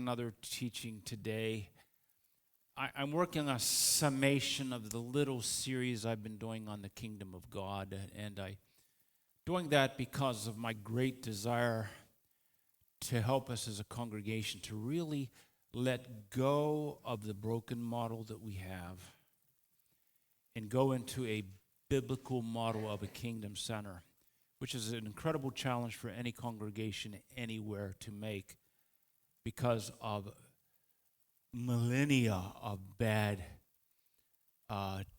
another teaching today. I'm working on a summation of the little series I've been doing on the kingdom of God, and I'm doing that because of my great desire to help us as a congregation to really let go of the broken model that we have and go into a biblical model of a kingdom center, which is an incredible challenge for any congregation anywhere to make because of millennia of bad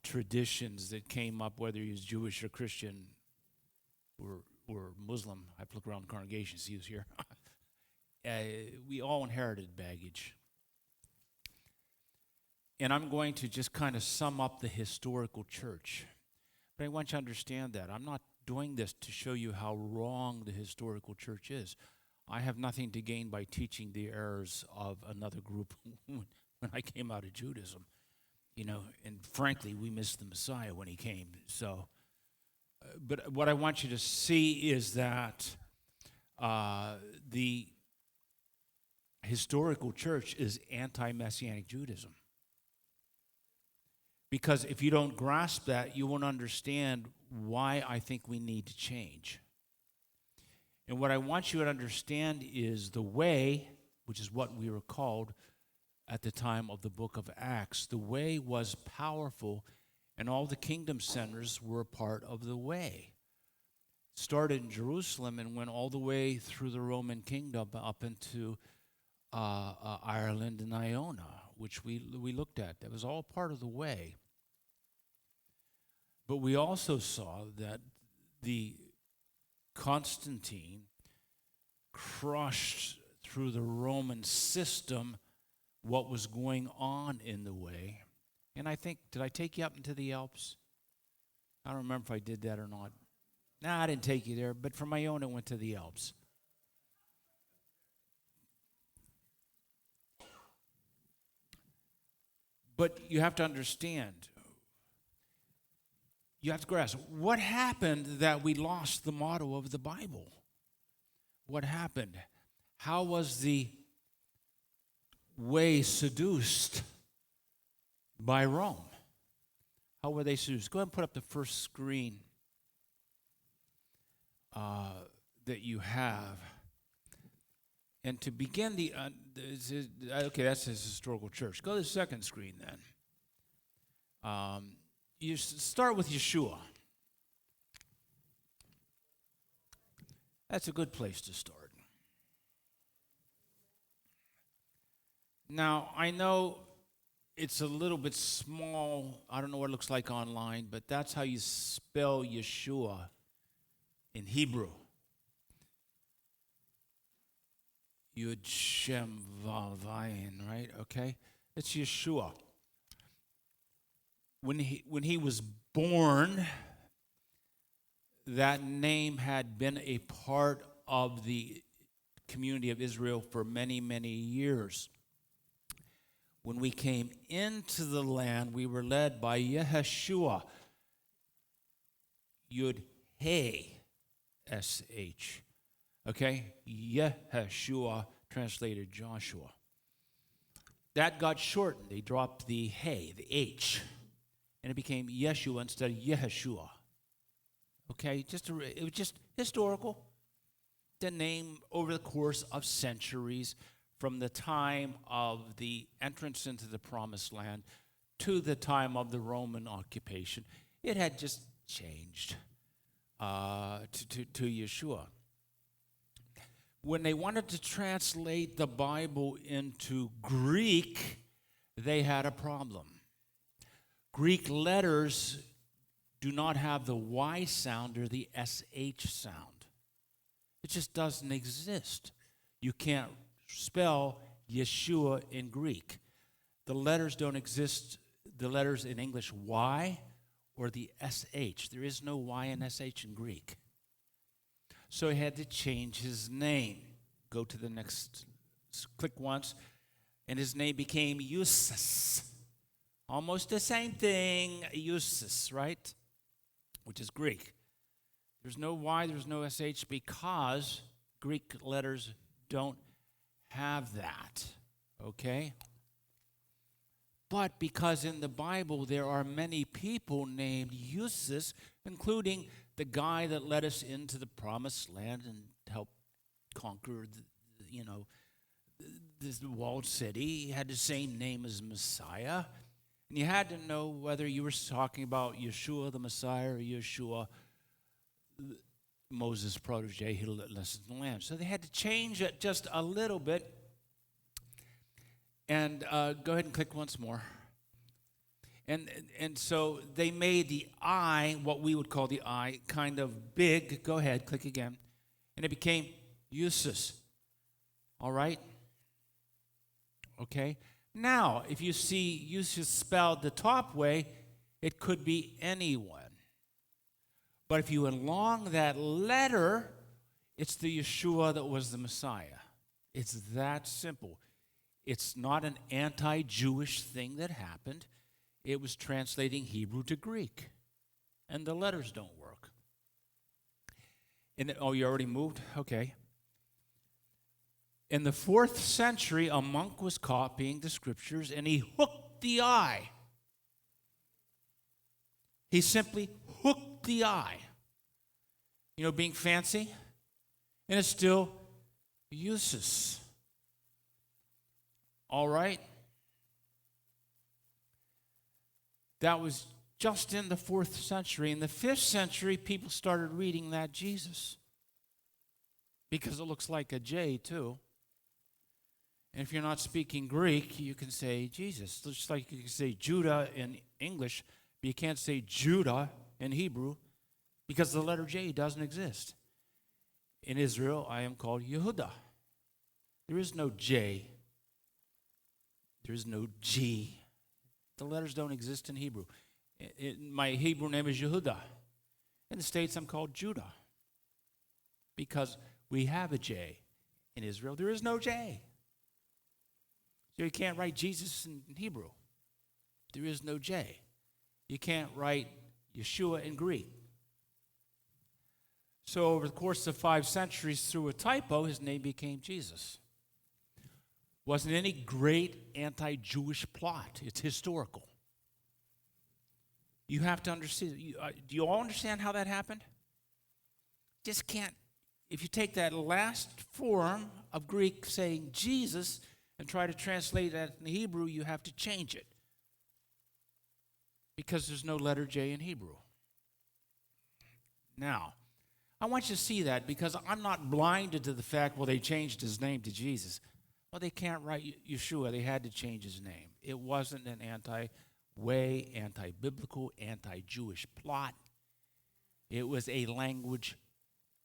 traditions that came up, whether he was Jewish or Christian or Muslim. I look around the congregation, see who's here. We all inherited baggage. And I'm going to just kind of sum up the historical church. But I want you to understand that. I'm not doing this to show you how wrong the historical church is. I have nothing to gain by teaching the errors of another group when I came out of Judaism. And frankly, we missed the Messiah when he came. So, but what I want you to see is that the historical church is anti-Messianic Judaism. Because if you don't grasp that, you won't understand why I think we need to change. And what I want you to understand is the way, which is what we were called at the time of the book of Acts. The way was powerful, and all the kingdom centers were a part of the way. It started in Jerusalem and went all the way through the Roman kingdom up into Ireland and Iona, which we looked at. That was all part of the way. But we also saw that the Constantine crushed through the Roman system what was going on in the way. And I think, did I take you up into the Alps? I don't remember if I did that or not. No, I didn't take you there, but from Iona went to the Alps. But you have to understand, you have to grasp, what happened that we lost the motto of the Bible? What happened? How was the way seduced by Rome? How were they seduced? Go ahead and put up the first screen that you have. And to begin okay, that's his historical church. Go to the second screen then. You start with Yeshua. That's a good place to start. Now, I know it's a little bit small. I don't know what it looks like online, but that's how you spell Yeshua in Hebrew. Yud Shem Vav Ayin, right? Okay? It's Yeshua. When he was born, that name had been a part of the community of Israel for many, many years. When we came into the land, we were led by Yeshua, Yud He S-H. Okay? Yeshua, translated Joshua. That got shortened. They dropped the He, the H, and it became Yeshua instead of Yeshua. Okay? It was just historical. The name over the course of centuries, from the time of the entrance into the promised land to the time of the Roman occupation, it had just changed to Yeshua. When they wanted to translate the Bible into Greek, they had a problem. Greek letters do not have the Y sound or the SH sound. It just doesn't exist. You can't spell Yeshua in Greek. The letters don't exist, the letters in English Y or the SH. There is no Y and SH in Greek. So he had to change his name. Go to the next, click once, and his name became Eusus. Almost the same thing, Eusus, right? Which is Greek. There's no Y, there's no SH because Greek letters don't have that. Okay? But because in the Bible there are many people named Eustace, including the guy that led us into the promised land and helped conquer, this walled city. He had the same name as Messiah. And you had to know whether you were talking about Yeshua the Messiah or Yeshua, Moses' protege, who led us in the land. So they had to change it just a little bit. And go ahead and click once more. And so they made the I, what we would call the I, kind of big. Go ahead, click again. And it became Eustace. All right? Okay? Now, if you see Eustace spelled the top way, it could be anyone. But if you elong that letter, it's the Yeshua that was the Messiah. It's that simple. It's not an anti-Jewish thing that happened. It was translating Hebrew to Greek. And the letters don't work. Oh, you already moved? Okay. In the 4th century, a monk was copying the scriptures, and he hooked the I. He simply hooked the I. You know, being fancy? And it's still Eustace. All right? That was just in the 4th century. In the 5th century, people started reading that Jesus. Because it looks like a J, too. And if you're not speaking Greek, you can say Jesus. Just like you can say Judah in English, but you can't say Judah in Hebrew because the letter J doesn't exist. In Israel, I am called Yehuda. There is no J. There is no G. The letters don't exist in Hebrew. My Hebrew name is Yehuda. In the States, I'm called Judah. Because we have a J. In Israel, there is no J. So you can't write Jesus in Hebrew. There is no J. You can't write Yeshua in Greek. So over the course of 5 centuries, through a typo, his name became Jesus. Wasn't any great anti-Jewish plot. It's historical. You have to understand. Do you all understand how that happened? Just can't. If you take that last form of Greek saying Jesus and try to translate that in Hebrew, you have to change it. Because there's no letter J in Hebrew. Now, I want you to see that because I'm not blinded to the fact, well, they changed his name to Jesus. Well, they can't write Yeshua. They had to change his name. It wasn't an anti-way, anti-biblical, anti-Jewish plot. It was a language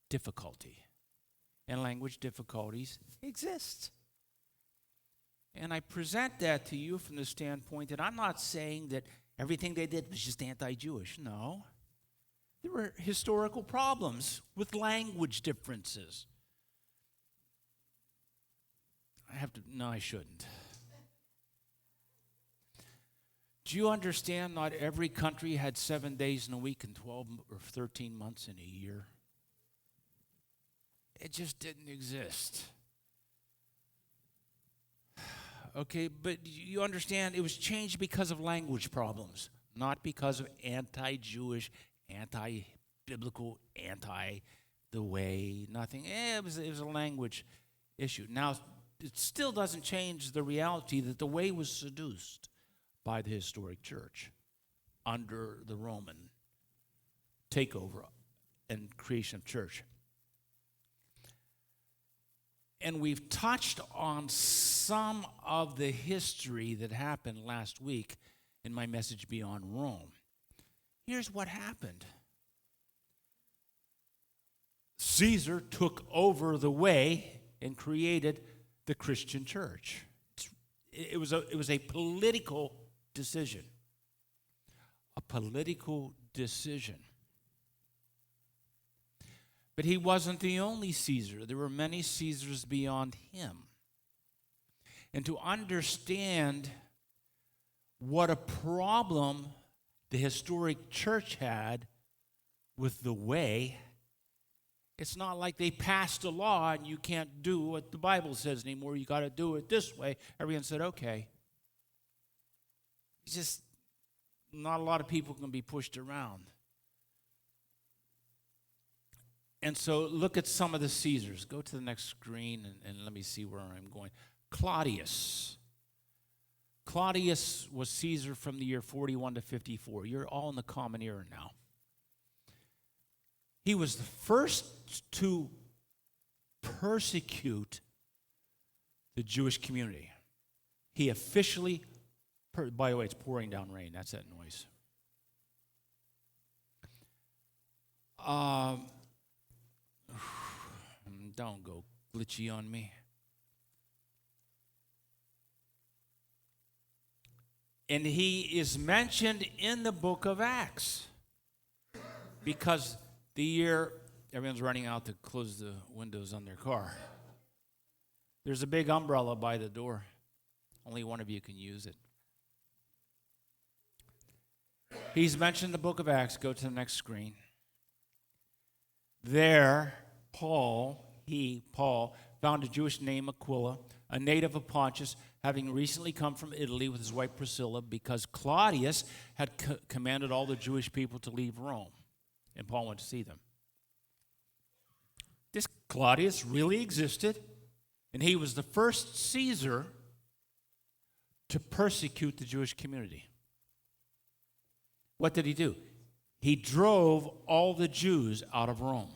difficulty. And language difficulties exist. And I present that to you from the standpoint that I'm not saying that everything they did was just anti-Jewish. No. There were historical problems with language differences. No, I shouldn't. Do you understand not every country had 7 days in a week and 12 or 13 months in a year? It just didn't exist. Okay, but you understand it was changed because of language problems, not because of anti-Jewish, anti-biblical, the way, nothing. It was a language issue. Now, it still doesn't change the reality that the way was seduced by the historic church under the Roman takeover and creation of church. And we've touched on some of the history that happened last week in my message Beyond Rome. Here's what happened. Caesar took over the way and created the Christian church. It was a political decision. A political decision. But he wasn't the only Caesar. There were many Caesars beyond him. And to understand what a problem the historic church had with the way It's not like they passed a law and you can't do what the Bible says anymore. You got to do it this way. Everyone said, okay. It's just not a lot of people can be pushed around. And so look at some of the Caesars. Go to the next screen and let me see where I'm going. Claudius. Claudius was Caesar from the year 41 to 54. You're all in the common era now. He was the first to persecute the Jewish community. He officially, by the way, it's pouring down rain. That's that noise. Don't go glitchy on me. And he is mentioned in the book of Acts because the year everyone's running out to close the windows on their car. There's a big umbrella by the door. Only one of you can use it. He's mentioned in the book of Acts. Go to the next screen. There, Paul, found a Jewish named Aquila, a native of Pontus, having recently come from Italy with his wife Priscilla, because Claudius had commanded all the Jewish people to leave Rome. And Paul went to see them. This Claudius really existed, and he was the first Caesar to persecute the Jewish community. What did he do? He drove all the Jews out of Rome.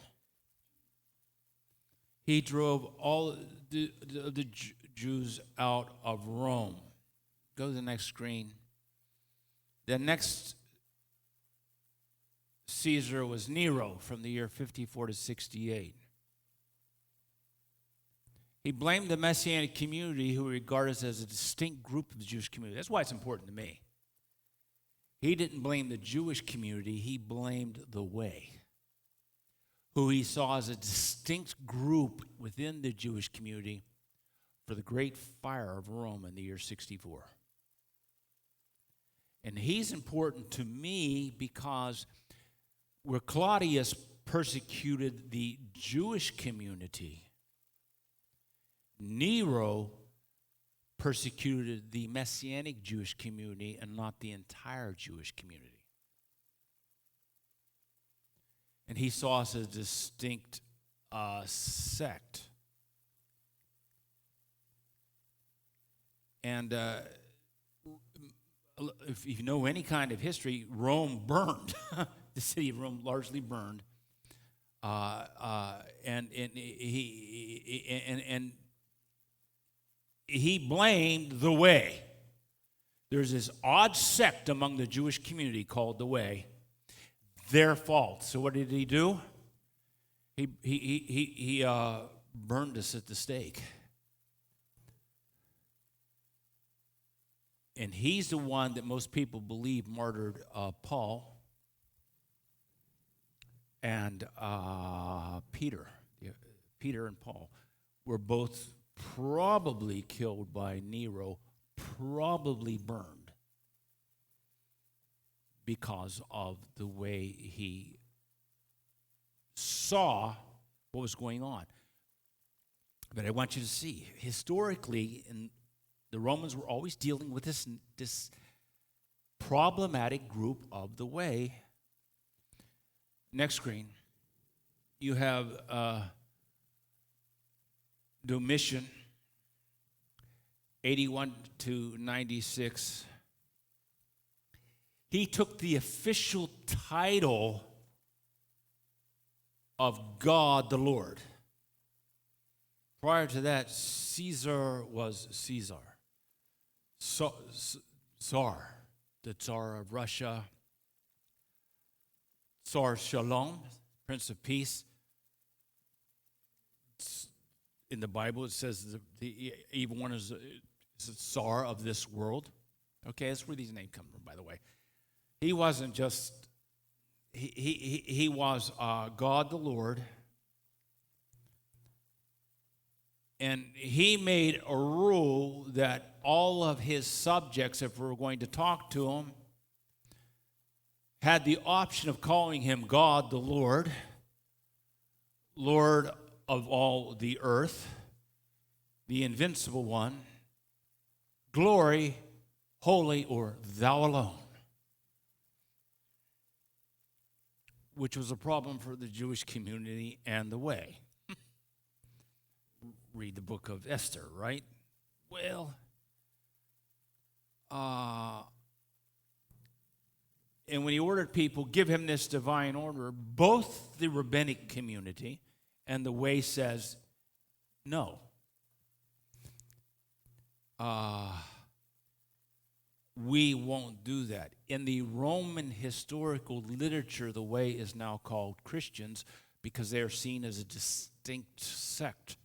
He drove all the Jews out of Rome. Go to the next screen. The next Caesar was Nero from the year 54 to 68. He blamed the Messianic community, who he regarded as a distinct group of the Jewish community. That's why it's important to me. He didn't blame the Jewish community, he blamed the Way, who he saw as a distinct group within the Jewish community for the great fire of Rome in the year 64. And he's important to me because where Claudius persecuted the Jewish community, Nero persecuted the Messianic Jewish community and not the entire Jewish community. And he saw us as a distinct sect. And if you know any kind of history, Rome burned. The city of Rome largely burned. And he blamed the Way. There's this odd sect among the Jewish community called the Way. Their fault. So what did he do? He burned us at the stake. And he's the one that most people believe martyred Paul and Peter. Peter and Paul were both probably killed by Nero, probably burned because of the way he saw what was going on. But I want you to see, historically, the Romans were always dealing with this problematic group of the Way. Next screen. You have Domitian, 81 to 96. He took the official title of God the Lord. Prior to that, Caesar was Caesar. Tsar, the Tsar of Russia. Tsar Shalom, Prince of Peace. In the Bible, it says the evil one is the Tsar of this world. Okay, that's where these names come from, by the way. He wasn't just, he was God the Lord. And he made a rule that all of his subjects, if we were going to talk to him, had the option of calling him God the Lord, Lord of all the earth, the invincible one, glory, holy, or thou alone, which was a problem for the Jewish community and the way. Read the book of Esther, right? Well, and when he ordered people, give him this divine order, both the rabbinic community and the way says, no. We won't do that. In the Roman historical literature, the way is now called Christians because they are seen as a distinct sect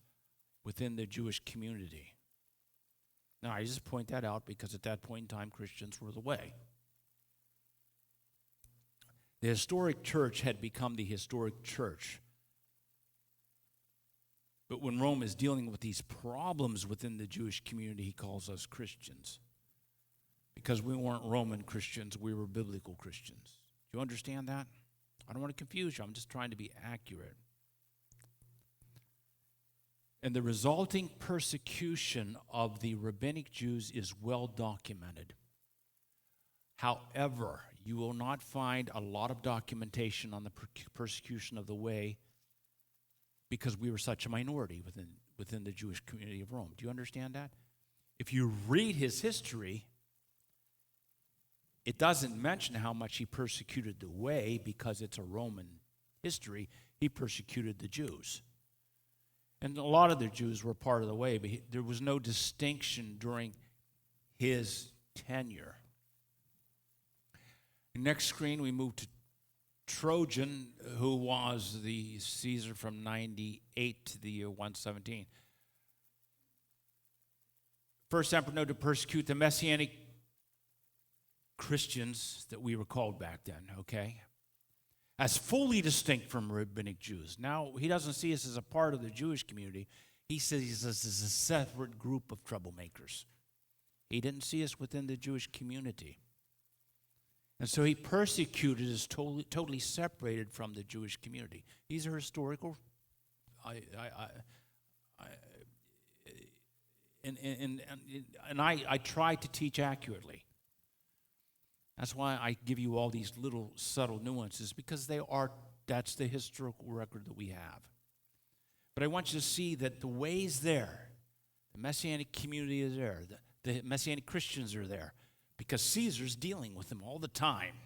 within the Jewish community. Now, I just point that out because at that point in time, Christians were the way. The historic church had become the historic church. But when Rome is dealing with these problems within the Jewish community, he calls us Christians. Because we weren't Roman Christians, we were biblical Christians. Do you understand that? I don't want to confuse you. I'm just trying to be accurate. And the resulting persecution of the rabbinic Jews is well documented. However, you will not find a lot of documentation on the persecution of the way because we were such a minority within the Jewish community of Rome. Do you understand that? If you read his history, it doesn't mention how much he persecuted the way because it's a Roman history. He persecuted the Jews. And a lot of the Jews were part of the way, but there was no distinction during his tenure. Next screen, we move to Trojan, who was the Caesar from 98 to the year 117. First emperor known to persecute the Messianic Christians that we were called back then, okay? As fully distinct from rabbinic Jews. Now, he doesn't see us as a part of the Jewish community. He sees us as a separate group of troublemakers. He didn't see us within the Jewish community. And so he persecuted us totally separated from the Jewish community. These are historical. And I try to teach accurately. That's why I give you all these little subtle nuances, because that's the historical record that we have. But I want you to see that the way's there. The Messianic community is there. The Messianic Christians are there. Because Caesar's dealing with them all the time.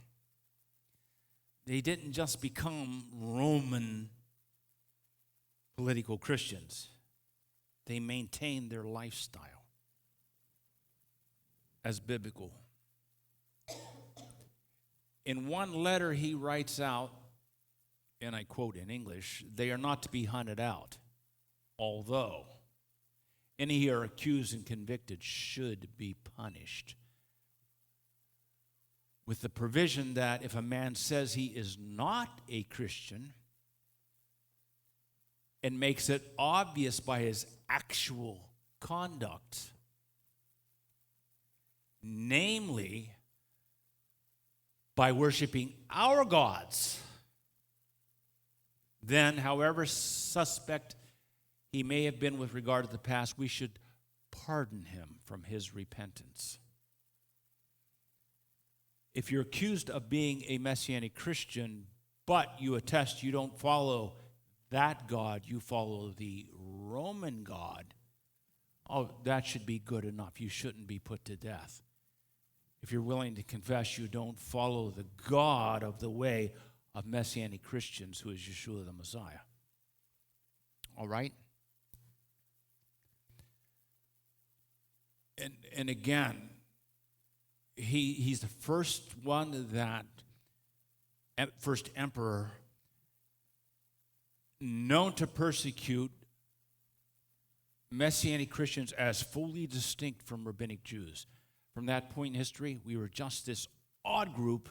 They didn't just become Roman political Christians. They maintained their lifestyle as biblical. In one letter he writes out, and I quote in English, they are not to be hunted out, although any who are accused and convicted should be punished. With the provision that if a man says he is not a Christian and makes it obvious by his actual conduct, namely by worshiping our gods, then however suspect he may have been with regard to the past, we should pardon him from his repentance. If you're accused of being a Messianic Christian, but you attest you don't follow that God, you follow the Roman God, oh, that should be good enough. You shouldn't be put to death. If you're willing to confess you don't follow the God of the way of Messianic Christians, who is Yeshua the Messiah. All right? And again, he's the first one first emperor known to persecute Messianic Christians as fully distinct from rabbinic Jews. From that point in history, we were just this odd group,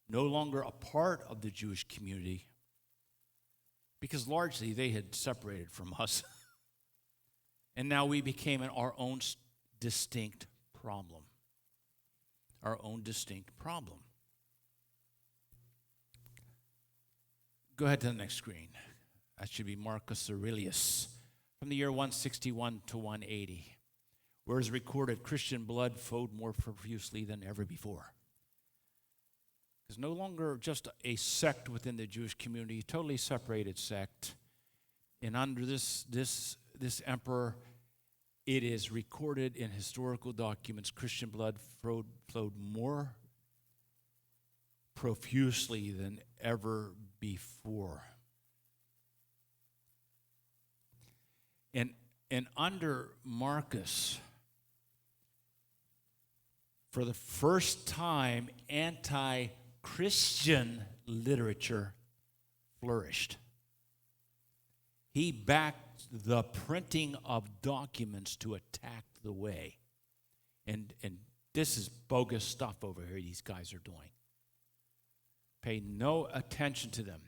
no longer a part of the Jewish community, because largely they had separated from us. And now we became our own distinct problem. Our own distinct problem. Go ahead to the next screen. That should be Marcus Aurelius, from the year 161 to 180, where is recorded Christian blood flowed more profusely than ever before. It's no longer just a sect within the Jewish community, totally separated sect. And under this emperor, it is recorded in historical documents, Christian blood flowed more profusely than ever before. And under Marcus, for the first time, anti-Christian literature flourished. He backed the printing of documents to attack the way. And this is bogus stuff over here these guys are doing. Pay no attention to them.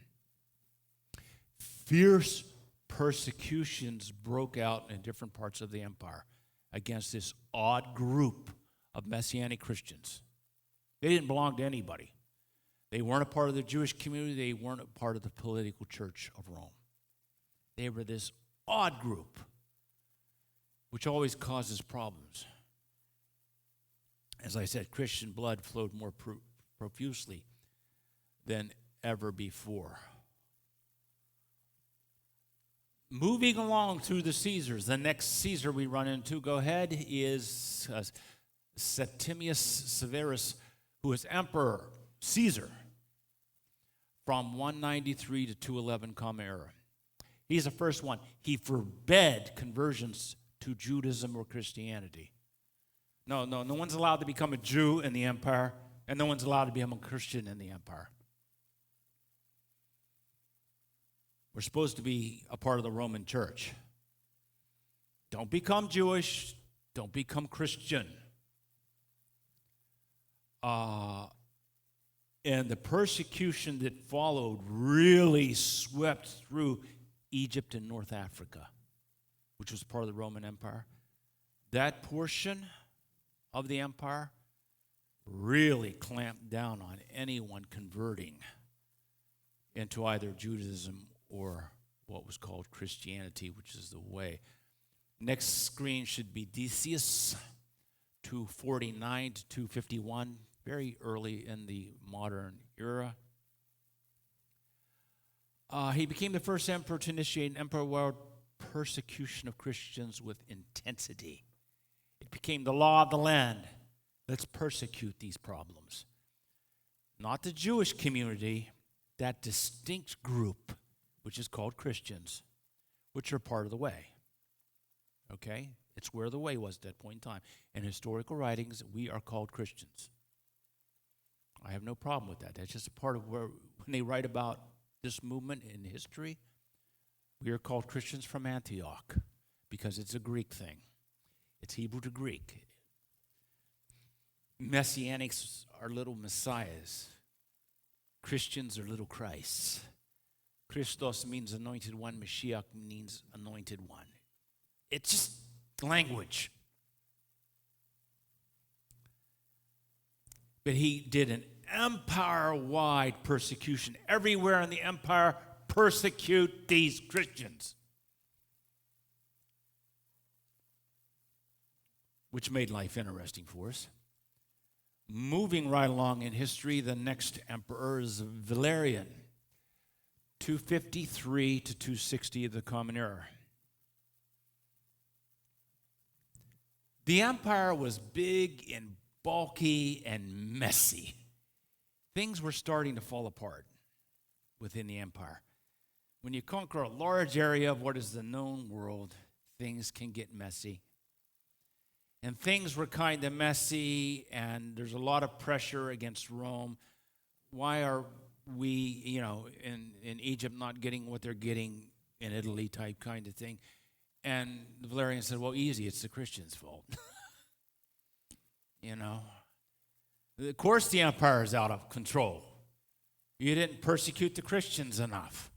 Fierce persecutions broke out in different parts of the empire against this odd group of Messianic Christians. They didn't belong to anybody. They weren't a part of the Jewish community. They weren't a part of the political church of Rome. They were this odd group, which always causes problems. As I said, Christian blood flowed more profusely than ever before. Moving along through the Caesars, the next Caesar we run into, go ahead, is Septimius Severus, who is Emperor Caesar from 193 to 211 Common Era. He's the first one. He forbade conversions to Judaism or Christianity. No one's allowed to become a Jew in the empire, and no one's allowed to become a Christian in the empire. We're supposed to be a part of the Roman church. Don't become Jewish. Don't become Christian. And the persecution that followed really swept through Egypt and North Africa, which was part of the Roman Empire. That portion of the empire really clamped down on anyone converting into either Judaism or what was called Christianity, which is the way. Next screen should be Decius, 249 to 251, very early in the modern era. He became the first emperor to initiate an empire-wide persecution of Christians with intensity. It became the law of the land. Let's persecute these problems. Not the Jewish community, that distinct group, which is called Christians, which are part of the way. Okay? It's where the way was at that point in time. In historical writings, we are called Christians. I have no problem with that. That's just a part of where, when they write about this movement in history, we are called Christians from Antioch because it's a Greek thing. It's Hebrew to Greek. Messianics are little messiahs. Christians are little Christs. Christos means anointed one. Mashiach means anointed one. It's just language. But he did an empire-wide persecution. Everywhere in the empire, persecute these Christians. Which made life interesting for us. Moving right along in history, the next emperor is Valerian, 253 to 260 of the Common Era. The empire was big and bulky and messy. Things were starting to fall apart within the empire. When you conquer a large area of what is the known world, things can get messy. And things were kind of messy, and there's a lot of pressure against Rome. Why are we, in Egypt not getting what they're getting in Italy type kind of thing? And Valerian said, well, easy, it's the Christians' fault. Of course the empire is out of control. You didn't persecute the Christians enough.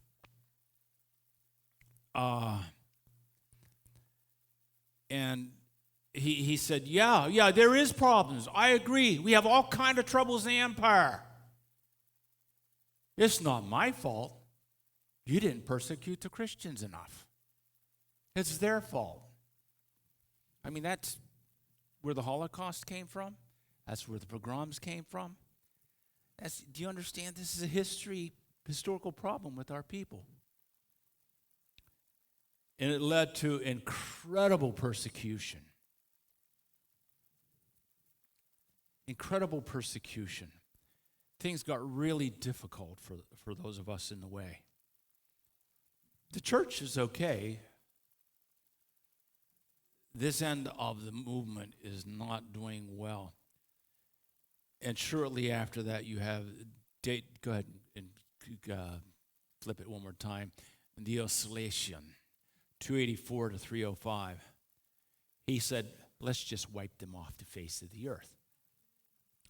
And he said, yeah, there is problems. I agree. We have all kind of troubles in the empire. It's not my fault. You didn't persecute the Christians enough. It's their fault. I mean, that's where the Holocaust came from. That's where the pogroms came from. Do you understand? This is a historical problem with our people. And it led to incredible persecution. Incredible persecution. Things got really difficult for those of us in the way. The church is okay. This end of the movement is not doing well. And shortly after that, you have, go ahead and flip it one more time, Diocletian, 284 to 305. He said, let's just wipe them off the face of the earth.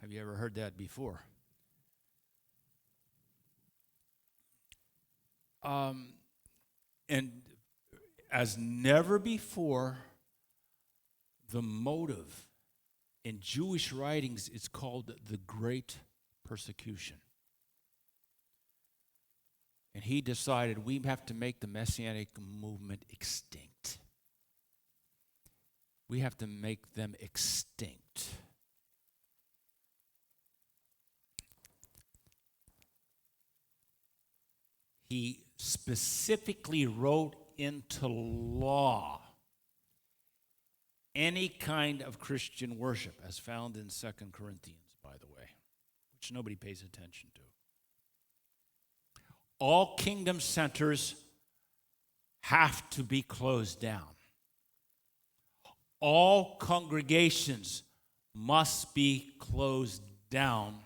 Have you ever heard that before? And as never before, the motive in Jewish writings is called the Great Persecution. And he decided we have to make the Messianic movement extinct. We have to make them extinct. He specifically wrote into law any kind of Christian worship, as found in 2 Corinthians, by the way, which nobody pays attention to. All kingdom centers have to be closed down. All congregations must be closed down.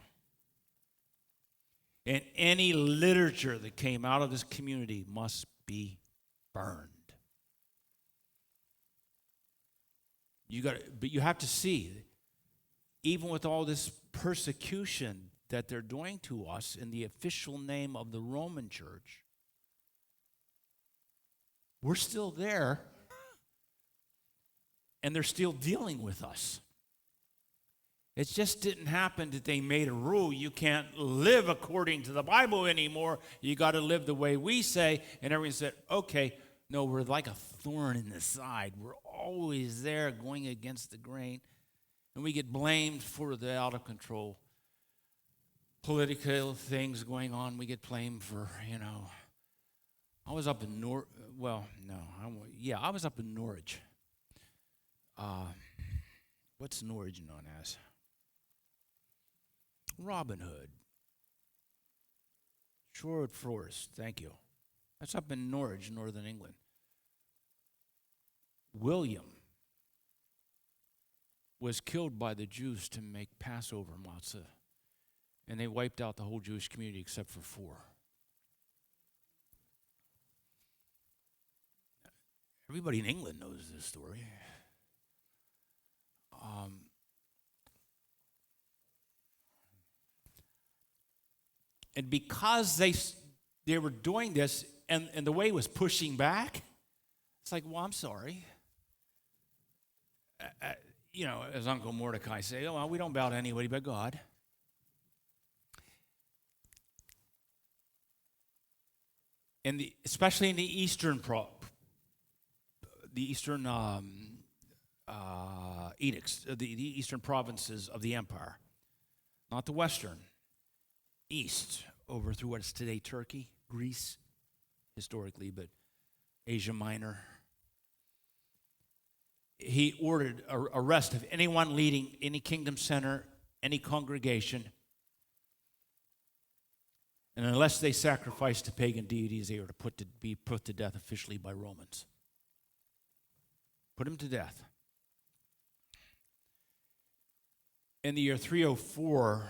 And any literature that came out of this community must be burned. But you have to see, even with all this persecution that they're doing to us in the official name of the Roman Church, we're still there, and they're still dealing with us. It just didn't happen that they made a rule. You can't live according to the Bible anymore. You got to live the way we say. And everyone said, okay, no, we're like a thorn in the side. We're always there going against the grain. And we get blamed for the out of control political things going on. We get blamed for, I was up in I was up in Norwich. What's Norwich known as? Robin Hood. Sherwood Forest, thank you. That's up in Norwich, northern England. William was killed by the Jews to make Passover matzah, and they wiped out the whole Jewish community except for 4. Everybody in England knows this story. And because they were doing this, and the way was pushing back, it's like, well, I'm sorry. As Uncle Mordecai say, oh, well, we don't bow to anybody but God. Especially in the eastern edicts, the eastern provinces of the empire, not the western. East, over through what is today Turkey, Greece, historically, but Asia Minor. He ordered arrest of anyone leading any kingdom center, any congregation, and unless they sacrificed to pagan deities, they were to be put to death officially by Romans. Put them to death. In the year 304,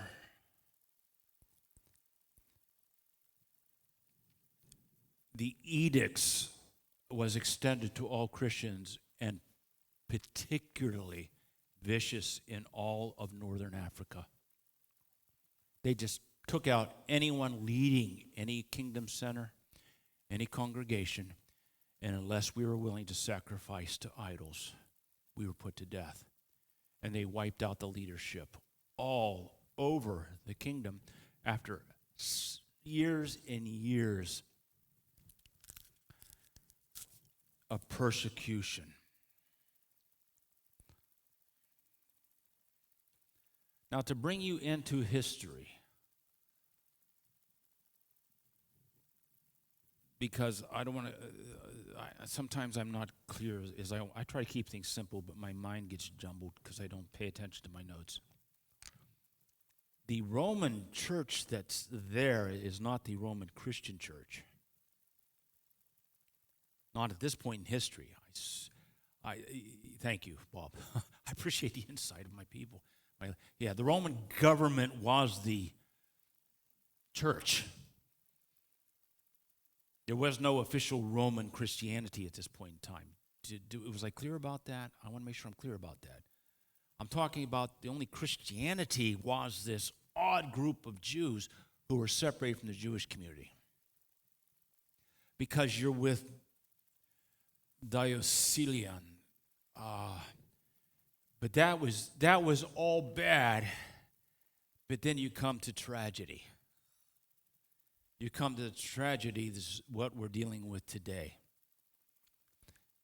the edicts was extended to all Christians, and particularly vicious in all of northern Africa. They just took out anyone leading any kingdom center, any congregation, and unless we were willing to sacrifice to idols, we were put to death. And they wiped out the leadership all over the kingdom after years and years of persecution. Now, to bring you into history, because I don't want to, sometimes I'm not clear, as I try to keep things simple, but my mind gets jumbled because I don't pay attention to my notes. The Roman church that's there is not the Roman Christian church. Not at this point in history. I thank you, Bob. I appreciate the insight of my people. The Roman government was the church. There was no official Roman Christianity at this point in time. Was I clear about that? I want to make sure I'm clear about that. I'm talking about the only Christianity was this odd group of Jews who were separated from the Jewish community. Because you're with Diocletian. But that was all bad. But then you come to tragedy. You come to the tragedy, this is what we're dealing with today.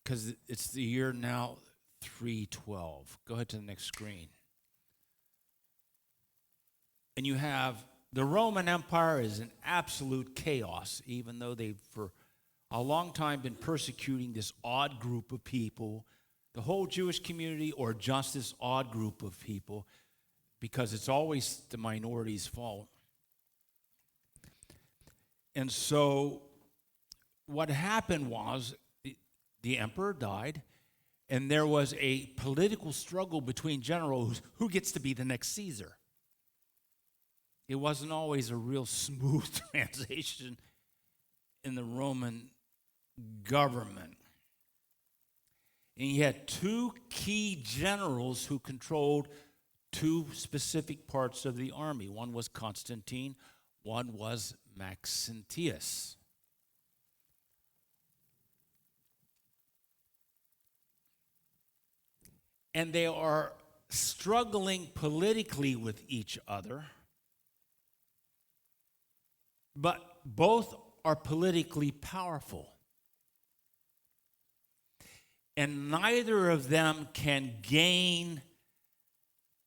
Because it's the year now 312. Go ahead to the next screen. And you have the Roman Empire is in absolute chaos, even though they've for a long time been persecuting this odd group of people, the whole Jewish community, or just this odd group of people, because it's always the minority's fault. And so what happened was the emperor died, and there was a political struggle between generals who gets to be the next Caesar. It wasn't always a real smooth transition in the Roman government. And you had two key generals who controlled two specific parts of the army. One was Constantine, one was Maxentius. And they are struggling politically with each other, but both are politically powerful. And neither of them can gain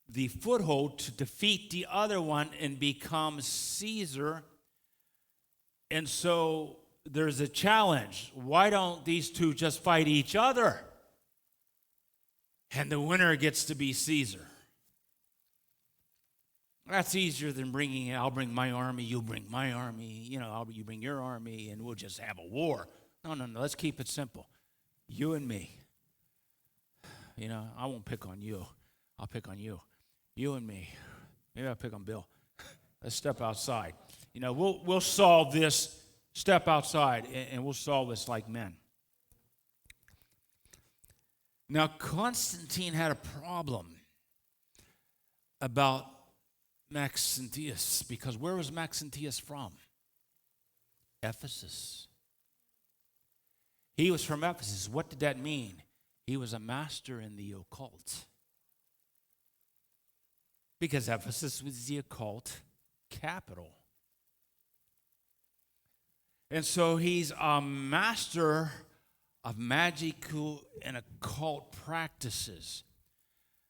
the foothold to defeat the other one and become Caesar. And so there's a challenge. Why don't these two just fight each other? And the winner gets to be Caesar. That's easier than I'll bring my army, you bring my army, you bring your army, and we'll just have a war. No, let's keep it simple. You and me. I won't pick on you. I'll pick on you. You and me. Maybe I'll pick on Bill. Let's step outside. We'll solve this. Step outside, and we'll solve this like men. Now, Constantine had a problem about Maxentius, because where was Maxentius from? Ephesus. He was from Ephesus. What did that mean? He was a master in the occult. Because Ephesus was the occult capital. And so he's a master of magical and occult practices.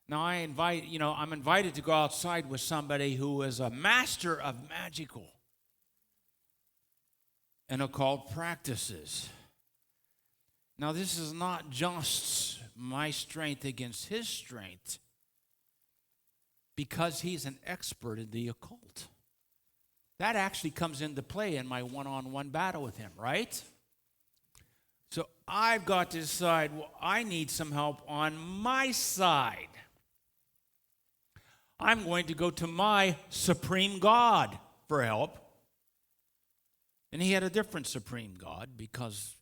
Now I'm invited to go outside with somebody who is a master of magical and occult practices. Now, this is not just my strength against his strength, because he's an expert in the occult. That actually comes into play in my one-on-one battle with him, right? So I've got to decide, I need some help on my side. I'm going to go to my supreme God for help. And he had a different supreme God, because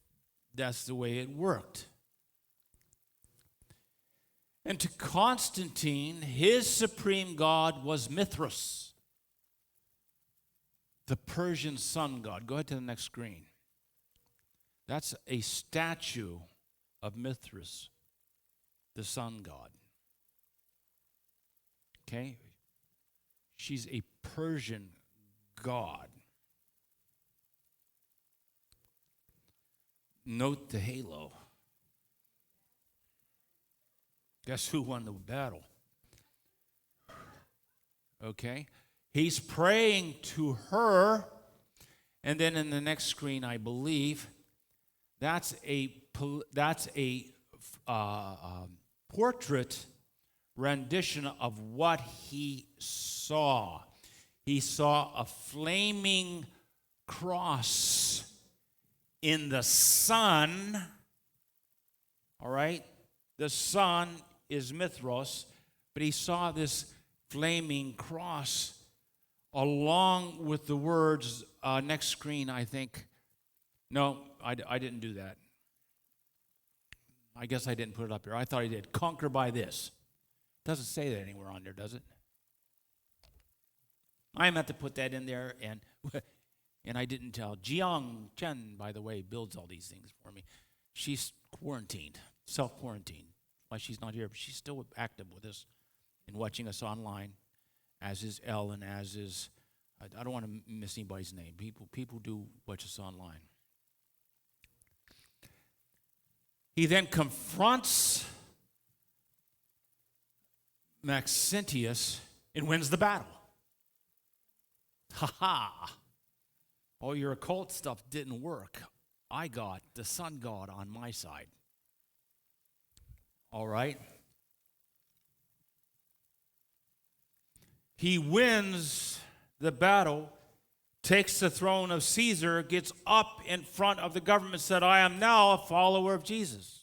that's the way it worked. And to Constantine, his supreme god was Mithras, the Persian sun god. Go ahead to the next screen. That's a statue of Mithras, the sun god. Okay? She's a Persian god. Note the halo. Guess who won the battle? Okay. He's praying to her. And then in the next screen, I believe, that's a portrait rendition of what he saw. He saw a flaming cross in the sun. All right? The sun is Mithros, but he saw this flaming cross along with the words, next screen, I think. No, I didn't do that. I guess I didn't put it up here. I thought I did. Conquer by this. Doesn't say that anywhere on there, does it? I meant to put that in there, and I didn't tell. Jiang Chen, by the way, builds all these things for me. She's quarantined, self-quarantined. Why she's not here, but she's still active with us and watching us online, as is Ellen, as is, I don't want to miss anybody's name. People do watch us online. He then confronts Maxentius and wins the battle. Ha-ha! All your occult stuff didn't work. I got the sun god on my side. All right? He wins the battle, takes the throne of Caesar, gets up in front of the government, said, I am now a follower of Jesus.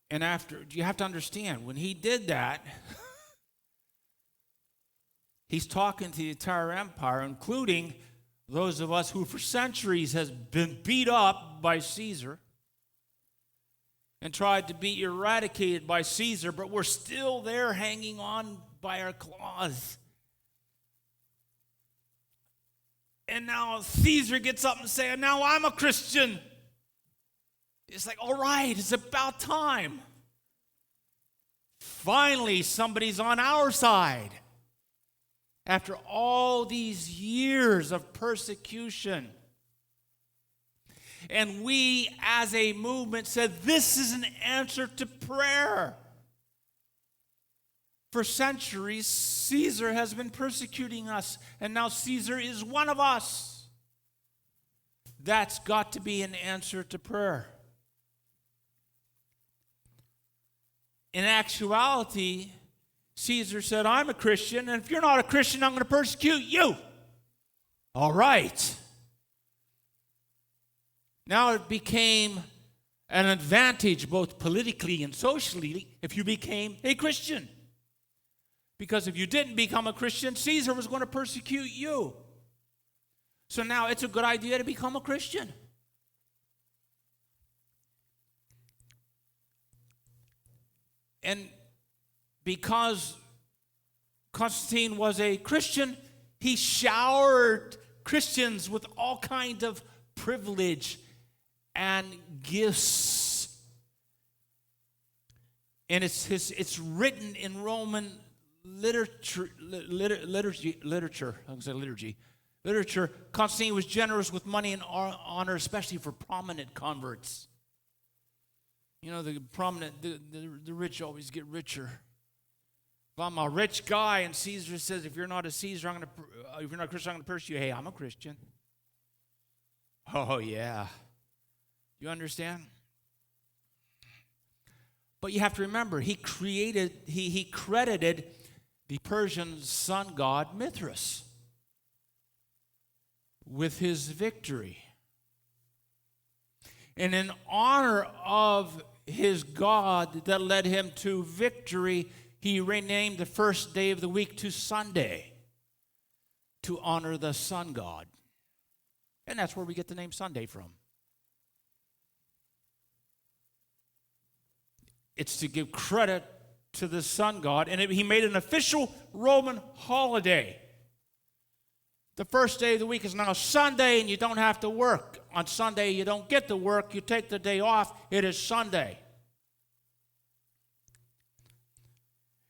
And you have to understand, when he did that, he's talking to the entire empire, including those of us who for centuries has been beat up by Caesar and tried to be eradicated by Caesar, but we're still there hanging on by our claws. And now Caesar gets up and says, now I'm a Christian. It's like, all right, it's about time. Finally, somebody's on our side. After all these years of persecution. And we, as a movement, said, this is an answer to prayer. For centuries, Caesar has been persecuting us, and now Caesar is one of us. That's got to be an answer to prayer. In actuality, Caesar said, I'm a Christian, and if you're not a Christian, I'm going to persecute you. All right. Now it became an advantage both politically and socially if you became a Christian. Because if you didn't become a Christian, Caesar was going to persecute you. So now it's a good idea to become a Christian. And because Constantine was a Christian, he showered Christians with all kinds of privilege and gifts. And it's written in Roman literature. Constantine was generous with money and honor, especially for prominent converts. You know, the rich always get richer. If I'm a rich guy and Caesar says, if you're not a Caesar, if you're not a Christian, I'm going to persecute you. Hey, I'm a Christian. Oh, yeah. You understand? But you have to remember, he credited the Persian sun god Mithras with his victory. And in honor of his God that led him to victory, he renamed the first day of the week to Sunday to honor the sun god. And that's where we get the name Sunday from. It's to give credit to the sun god, and he made an official Roman holiday. The first day of the week is now Sunday, and you don't have to work. On Sunday, you don't get to work. You take the day off. It is Sunday.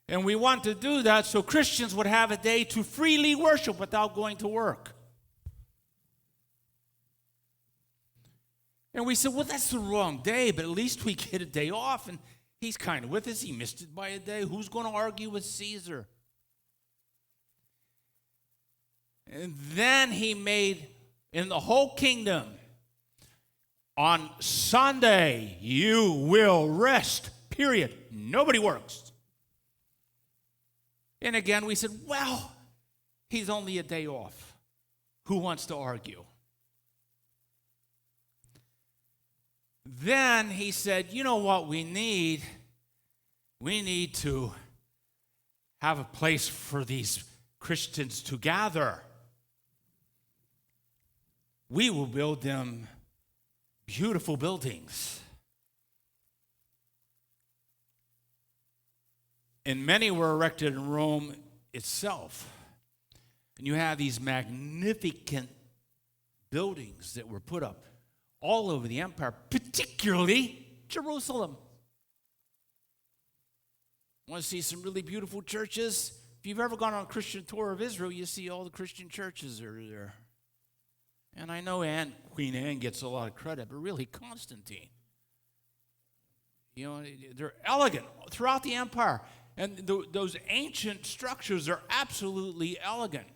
And we want to do that so Christians would have a day to freely worship without going to work. And we said, well, that's the wrong day, but at least we get a day off. And he's kind of with us. He missed it by a day. Who's going to argue with Caesar? And then he made, in the whole kingdom, on Sunday, you will rest, period. Nobody works. And again, we said, well, he's only a day off. Who wants to argue? Then he said, you know what we need? We need to have a place for these Christians to gather. We will build them beautiful buildings. And many were erected in Rome itself. And you have these magnificent buildings that were put up all over the empire, particularly Jerusalem. Want to see some really beautiful churches? If you've ever gone on a Christian tour of Israel, you see all the Christian churches that are there. And I know Queen Anne gets a lot of credit, but really Constantine. You know, they're elegant throughout the empire. And those ancient structures are absolutely elegant.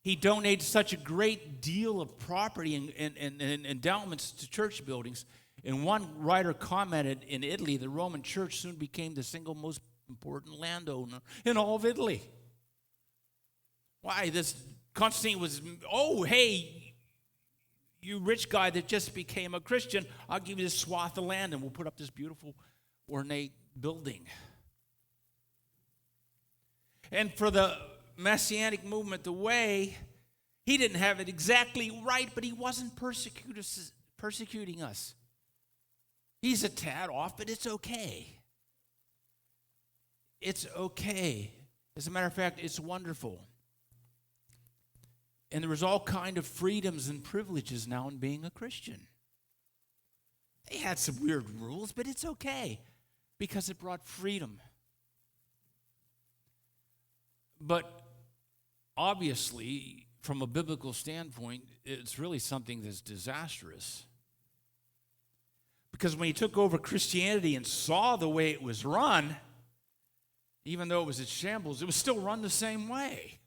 He donated such a great deal of property and endowments to church buildings. And one writer commented, in Italy, the Roman church soon became the single most important landowner in all of Italy. Why? This Constantine was, oh, hey, you rich guy that just became a Christian, I'll give you this swath of land and we'll put up this beautiful, ornate building. And for the Messianic movement, the way, he didn't have it exactly right, but he wasn't persecuting us. He's a tad off, but it's okay. It's okay. As a matter of fact, it's wonderful. And there was all kind of freedoms and privileges now in being a Christian. They had some weird rules, but it's okay because it brought freedom. But obviously, from a biblical standpoint, it's really something that's disastrous. Because when he took over Christianity and saw the way it was run, even though it was in shambles, it was still run the same way.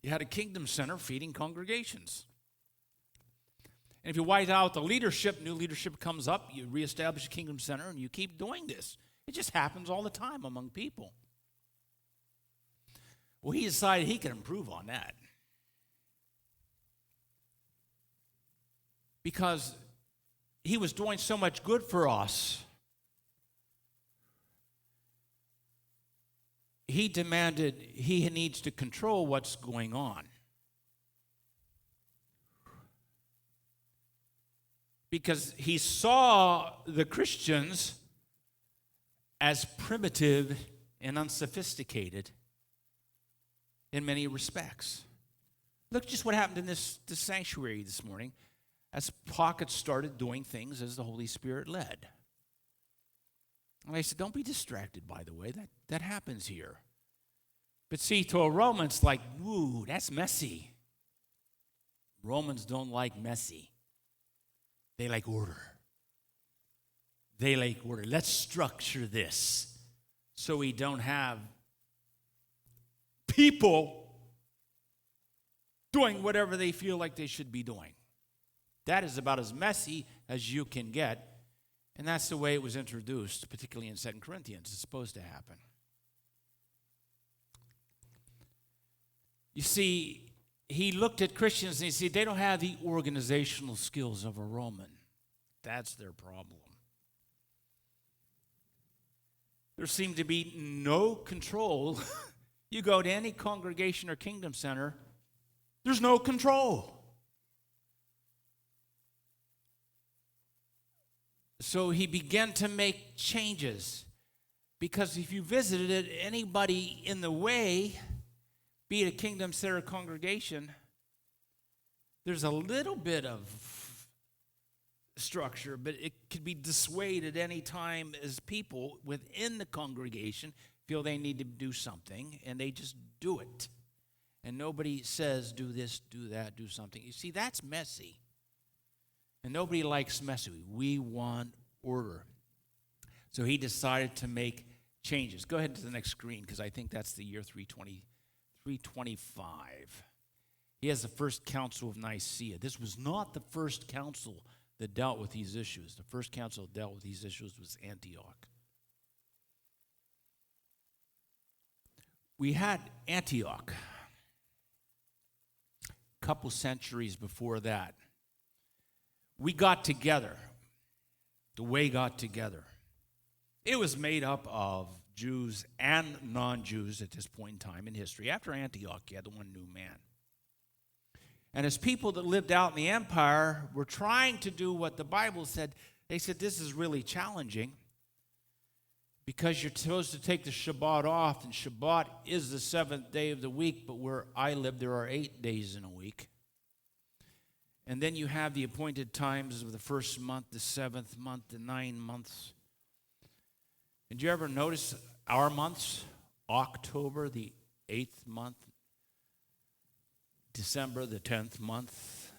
You had a kingdom center feeding congregations. And if you white out the leadership, new leadership comes up, you reestablish a kingdom center, and you keep doing this. It just happens all the time among people. Well, he decided he could improve on that. Because he was doing so much good for us. He demanded he needs to control what's going on. Because he saw the Christians as primitive and unsophisticated in many respects. Look just what happened in this sanctuary this morning as pockets started doing things as the Holy Spirit led. And I said, don't be distracted, by the way. That happens here. But see, to a Roman, it's like, woo, that's messy. Romans don't like messy. They like order. They like order. Let's structure this so we don't have people doing whatever they feel like they should be doing. That is about as messy as you can get. And that's the way it was introduced, particularly in 2 Corinthians. It's supposed to happen. You see, he looked at Christians and he said, they don't have the organizational skills of a Roman. That's their problem. There seemed to be no control. You go to any congregation or kingdom center, there's no control. So he began to make changes. Because if you visited anybody in the way, be it a kingdom center or congregation, there's a little bit of structure, but it could be dissuaded any time as people within the congregation feel they need to do something, and they just do it. And nobody says, do this, do that, do something. You see, that's messy. And nobody likes messy. We want order. So he decided to make changes. Go ahead to the next screen, because I think that's the year 325. He has the first council of Nicaea. This was not the first council that dealt with these issues. The first council that dealt with these issues was Antioch. We had Antioch a couple centuries before that. We got together. The way got together. It was made up of Jews and non-Jews at this point in time in history. After Antioch, you had the one new man. And as people that lived out in the empire were trying to do what the Bible said, they said, this is really challenging because you're supposed to take the Shabbat off, and Shabbat is the seventh day of the week, but where I live, there are 8 days in a week. And then you have the appointed times of the first month, the seventh month, the 9 months. Did you ever notice our months? October, the 8th month. December, the 10th month.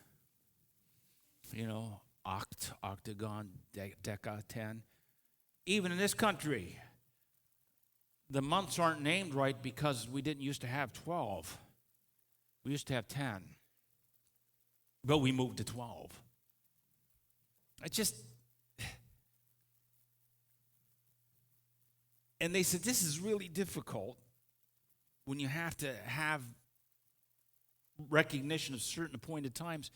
You know, octagon, deca, 10. Even in this country, the months aren't named right because we didn't used to have 12. We used to have 10. But we moved to 12. And they said, this is really difficult when you have to have recognition of certain appointed times,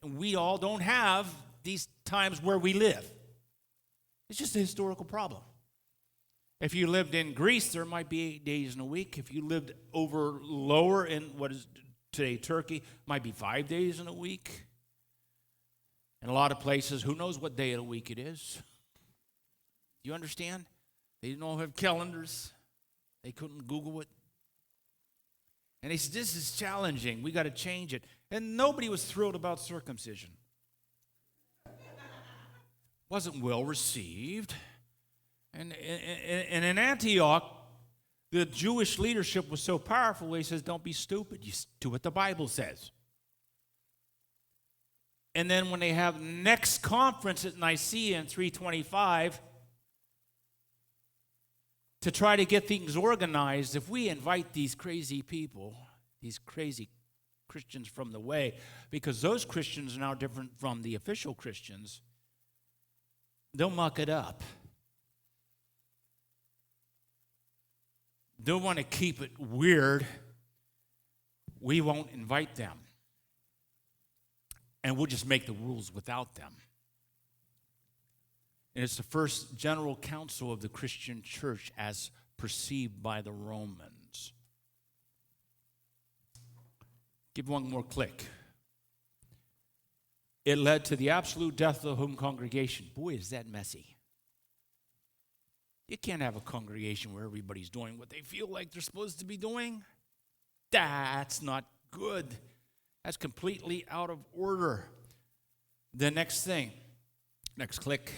and we all don't have these times where we live. It's just a historical problem. If you lived in Greece, there might be 8 days in a week. If you lived over lower in what is today Turkey, it might be 5 days in a week. In a lot of places, who knows what day of the week it is? Do you understand? They didn't all have calendars. They couldn't Google it. And he said, this is challenging. We got to change it. And nobody was thrilled about circumcision. Wasn't well received. And in Antioch, the Jewish leadership was so powerful, he says, don't be stupid. You do what the Bible says. And then when they have next conference at Nicaea in 325, to try to get things organized, if we invite these crazy people, these crazy Christians from the way, because those Christians are now different from the official Christians, they'll muck it up. They'll want to keep it weird. We won't invite them. And we'll just make the rules without them. And it's the first general council of the Christian church as perceived by the Romans. Give one more click. It led to the absolute death of the home congregation. Boy, is that messy. You can't have a congregation where everybody's doing what they feel like they're supposed to be doing. That's not good. That's completely out of order. The next thing, next click,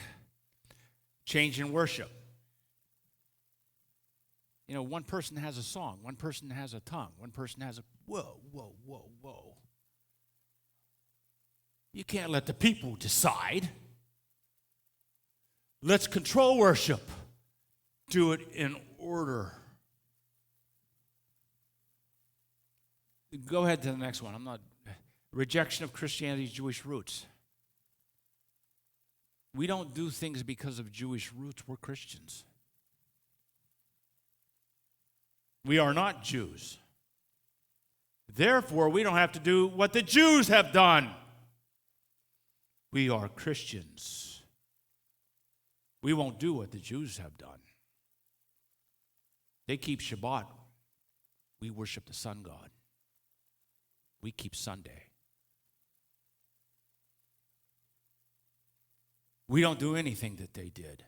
change in worship. You know, one person has a song, one person has a tongue, one person has a whoa, whoa, whoa, whoa. You can't let the people decide. Let's control worship. Do it in order. Go ahead to the next one. Rejection of Christianity's Jewish roots. We don't do things because of Jewish roots. We're Christians. We are not Jews. Therefore, we don't have to do what the Jews have done. We are Christians. We won't do what the Jews have done. They keep Shabbat. We worship the sun god. We keep Sunday. We don't do anything that they did.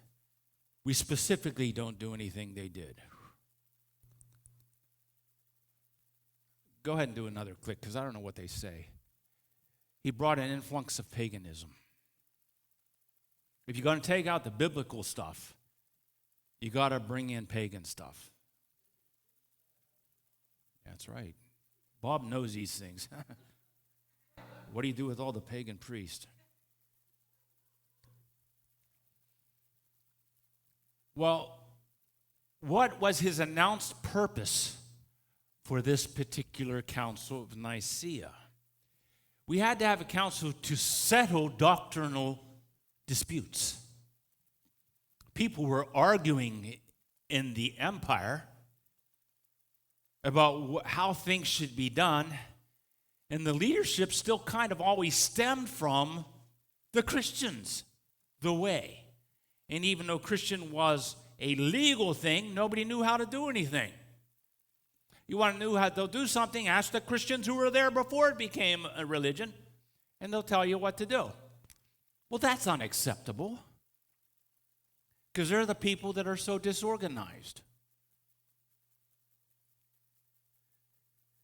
We specifically don't do anything they did. Go ahead and do another click, because I don't know what they say. He brought an influx of paganism. If you're going to take out the biblical stuff, you got to bring in pagan stuff. That's right. Bob knows these things. What do you do with all the pagan priests? Well, what was his announced purpose for this particular Council of Nicaea? We had to have a council to settle doctrinal disputes. People were arguing in the empire about how things should be done, and the leadership still kind of always stemmed from the Christians, the way. And even though Christian was a legal thing, nobody knew how to do anything. You want to know how to do something, ask the Christians who were there before it became a religion, and they'll tell you what to do. Well, that's unacceptable, because they're the people that are so disorganized.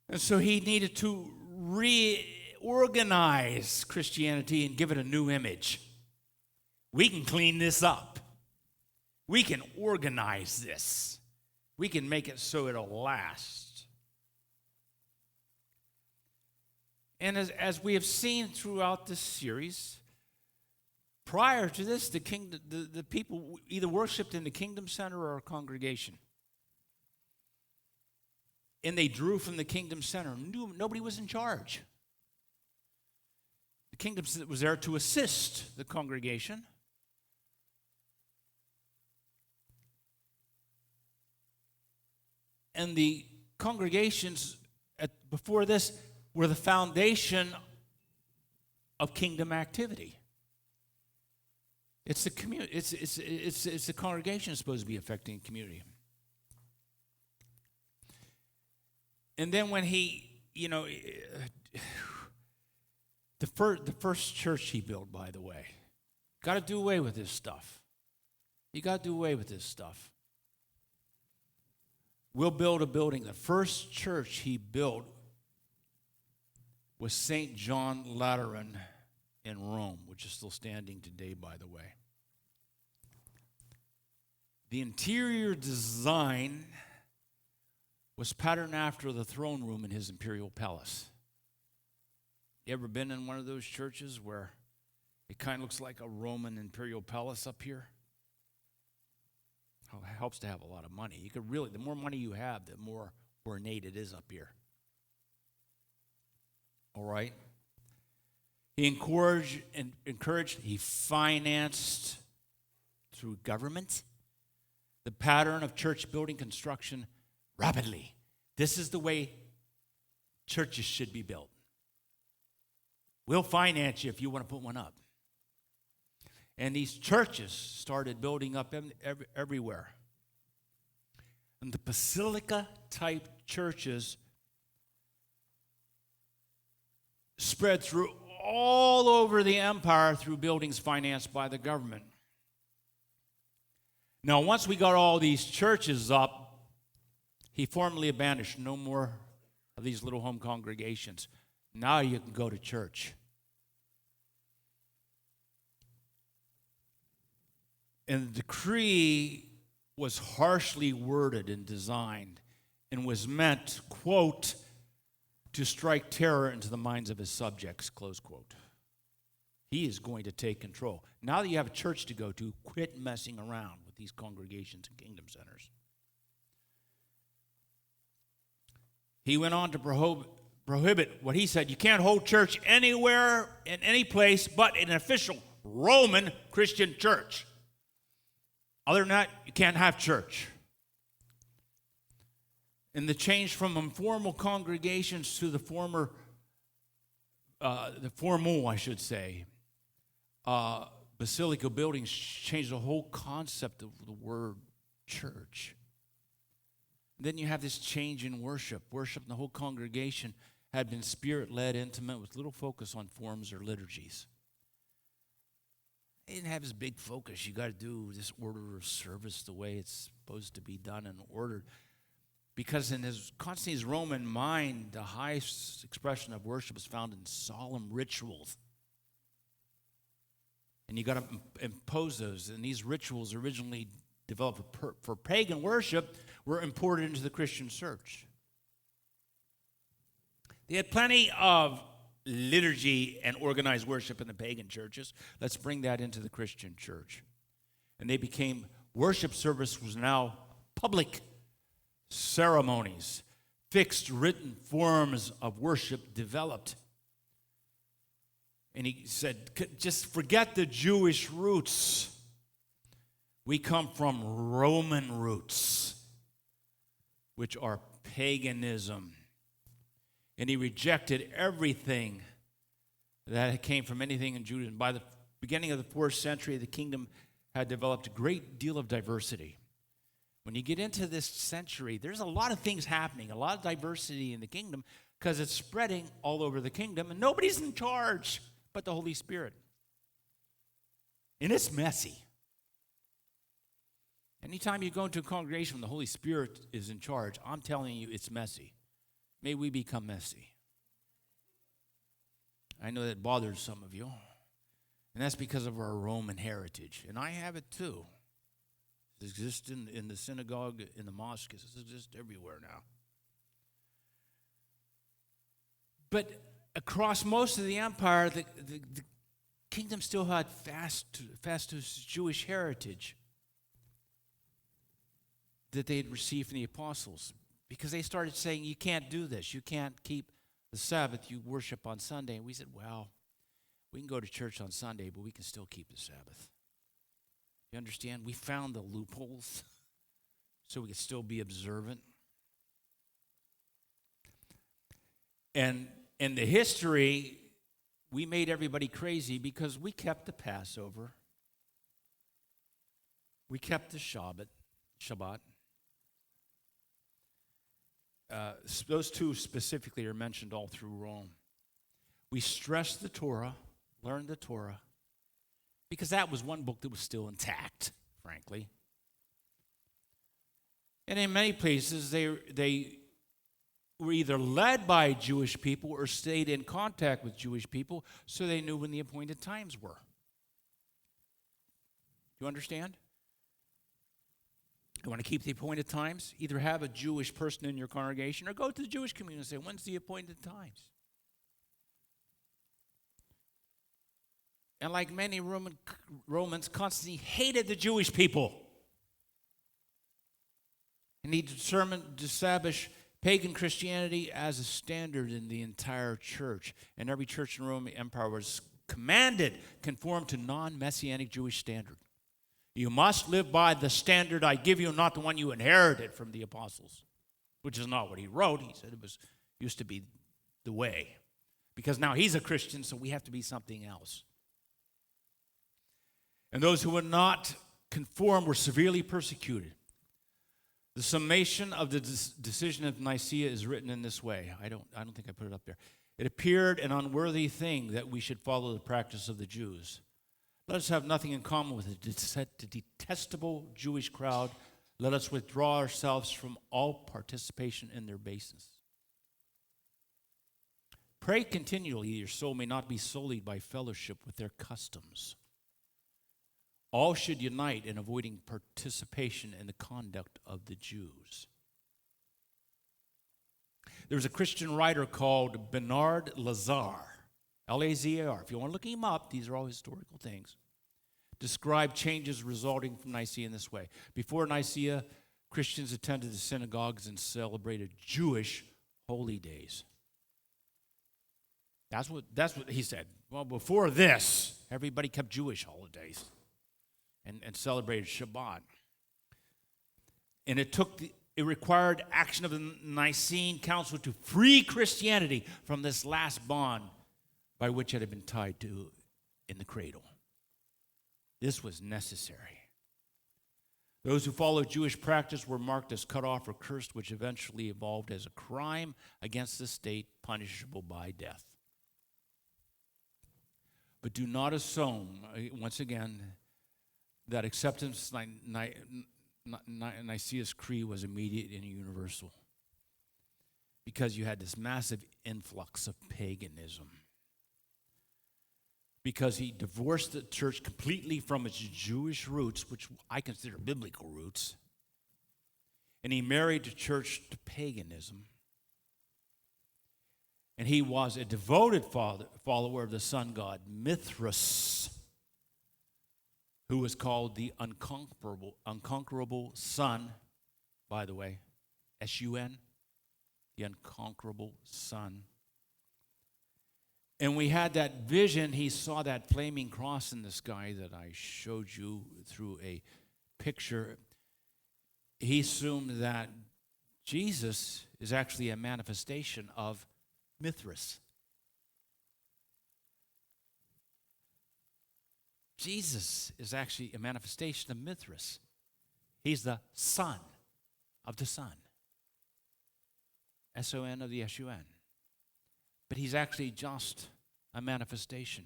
And so he needed to reorganize Christianity and give it a new image. We can clean this up. We can organize this. We can make it so it'll last. And as we have seen throughout this series, prior to this, the people either worshipped in the Kingdom Center or a congregation. And they drew from the Kingdom Center. Nobody was in charge. The Kingdom was there to assist the congregation. And the congregations before this were the foundation of kingdom activity. It's the community. It's the congregation supposed to be affecting the community. And then when he, the first church he built, by the way, got to do away with this stuff. You got to do away with this stuff. We'll build a building. The first church he built was St. John Lateran in Rome, which is still standing today, by the way. The interior design was patterned after the throne room in his imperial palace. You ever been in one of those churches where it kind of looks like a Roman imperial palace up here? Oh, it helps to have a lot of money. You could really, the more money you have, the more ornate it is up here. All right? He encouraged, he financed through government the pattern of church building construction rapidly. This is the way churches should be built. We'll finance you if you want to put one up. And these churches started building up everywhere. And the basilica-type churches spread through all over the empire through buildings financed by the government. Now, once we got all these churches up, he formally abandoned no more of these little home congregations. Now you can go to church. And the decree was harshly worded and designed and was meant, quote, to strike terror into the minds of his subjects, close quote. He is going to take control. Now that you have a church to go to, quit messing around with these congregations and kingdom centers. He went on to prohibit what he said. You can't hold church anywhere, in any place, but in an official Roman Christian church. Other than that, you can't have church. And the change from informal congregations to the formal, basilica buildings changed the whole concept of the word church. Then you have this change in worship. Worship in the whole congregation had been spirit-led, intimate, with little focus on forms or liturgies. They didn't have this big focus. You got to do this order of service the way it's supposed to be done and ordered. Because in Constantine's Roman mind, the highest expression of worship is found in solemn rituals. And you got to impose those. And these rituals originally developed for pagan worship were imported into the Christian church. They had plenty of liturgy and organized worship in the pagan churches. Let's bring that into the Christian church. And they became worship service was now public ceremonies. Fixed written forms of worship developed. And he said, just forget the Jewish roots. We come from Roman roots, which are paganism. And he rejected everything that came from anything in Judaism. By the beginning of the 4th century, the kingdom had developed a great deal of diversity. When you get into this century, there's a lot of things happening, a lot of diversity in the kingdom, because it's spreading all over the kingdom, and nobody's in charge but the Holy Spirit. And it's messy. Anytime you go into a congregation when the Holy Spirit is in charge, I'm telling you, it's messy. May we become messy. I know that bothers some of you, and that's because of our Roman heritage, and I have it too. It exists in the synagogue, in the mosque. It exists everywhere now. But across most of the empire, the kingdom still had Festus Jewish heritage that they had received from the apostles, because they started saying, you can't do this. You can't keep the Sabbath. You worship on Sunday. And we said, well, we can go to church on Sunday, but we can still keep the Sabbath. You understand? We found the loopholes so we could still be observant. And in the history, we made everybody crazy because we kept the Passover. We kept the Shabbat. Those two specifically are mentioned all through Rome. We stressed the Torah, learned the Torah, because that was one book that was still intact, frankly. And in many places, they were either led by Jewish people or stayed in contact with Jewish people, so they knew when the appointed times were. Do you understand? You want to keep the appointed times? Either have a Jewish person in your congregation or go to the Jewish community and say, when's the appointed times? And like many Romans, Constantine hated the Jewish people. And he determined to establish pagan Christianity as a standard in the entire church. And every church in the Roman Empire was commanded conform to non-Messianic Jewish standard. You must live by the standard I give you, not the one you inherited from the apostles, which is not what he wrote. He said it used to be the way. Because now he's a Christian, so we have to be something else. And those who would not conform were severely persecuted. The summation of the decision of Nicaea is written in this way. I don't think I put it up there. It appeared an unworthy thing that we should follow the practice of the Jews. Let us have nothing in common with the detestable Jewish crowd. Let us withdraw ourselves from all participation in their baseness. Pray continually your soul may not be sullied by fellowship with their customs. All should unite in avoiding participation in the conduct of the Jews. There was a Christian writer called Bernard Lazar, L-A-Z-A-R. If you want to look him up, these are all historical things. Described changes resulting from Nicaea in this way. Before Nicaea, Christians attended the synagogues and celebrated Jewish holy days. That's what he said. Well, before this, everybody kept Jewish holidays and celebrated Shabbat. And it required action of the Nicene Council to free Christianity from this last bond by which it had been tied to in the cradle. This was necessary. Those who followed Jewish practice were marked as cut off or cursed, which eventually evolved as a crime against the state punishable by death. But do not assume, once again, that acceptance Nicaea's creed was immediate and universal, because you had this massive influx of paganism. Because he divorced the church completely from its Jewish roots, which I consider biblical roots, and he married the church to paganism. And he was a devoted follower of the sun god Mithras, who was called the unconquerable Son, by the way, S-U-N, the unconquerable Son. And we had that vision. He saw that flaming cross in the sky that I showed you through a picture. He assumed that Jesus is actually a manifestation of Mithras. Jesus is actually a manifestation of Mithras. He's the son of the Son. S-O-N of the S-U-N. But he's actually just a manifestation.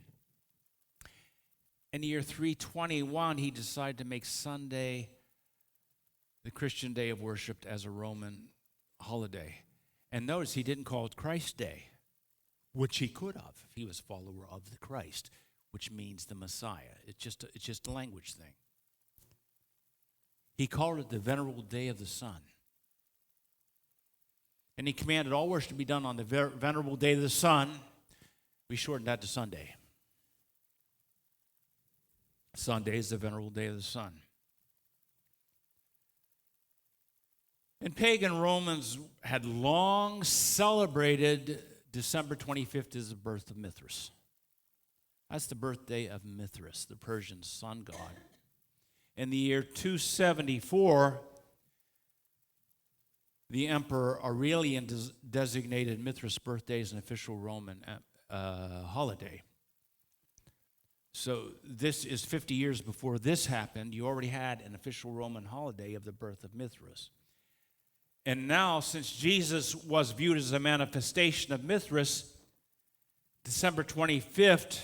In the year 321, he decided to make Sunday the Christian day of worship as a Roman holiday. And notice he didn't call it Christ Day, which he could have if he was a follower of the Christ, which means the Messiah. It's just a language thing. He called it the Venerable Day of the Sun. And he commanded all worship to be done on the Venerable Day of the Sun. We shortened that to Sunday. Sunday is the Venerable Day of the Sun. And pagan Romans had long celebrated December 25th as the birth of Mithras. That's the birthday of Mithras, the Persian sun god. In the year 274, the Emperor Aurelian designated Mithras' birthday as an official Roman holiday. So this is 50 years before this happened. You already had an official Roman holiday of the birth of Mithras. And now, since Jesus was viewed as a manifestation of Mithras, December 25th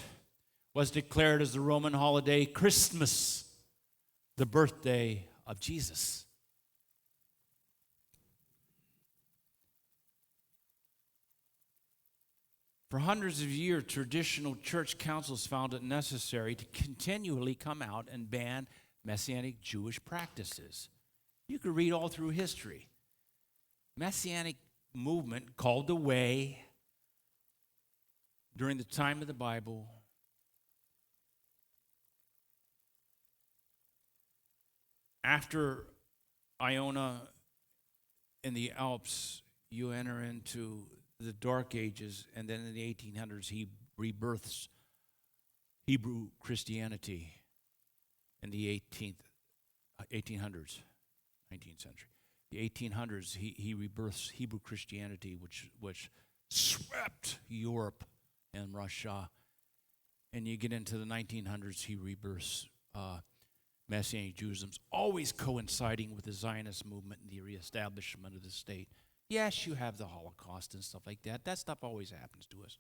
was declared as the Roman holiday Christmas, the birthday of Jesus. For hundreds of years, traditional church councils found it necessary to continually come out and ban Messianic Jewish practices. You could read all through history. Messianic movement called the way during the time of the Bible. After Iona in the Alps, you enter into the Dark Ages, and then in the 1800s, he rebirths Hebrew Christianity in the 1800s, 19th century. The 1800s, he rebirths Hebrew Christianity, which swept Europe and Russia. And you get into the 1900s, he rebirths Messianic Judaism, always coinciding with the Zionist movement and the reestablishment of the state. Yes, you have the Holocaust and stuff like that. That stuff always happens to us.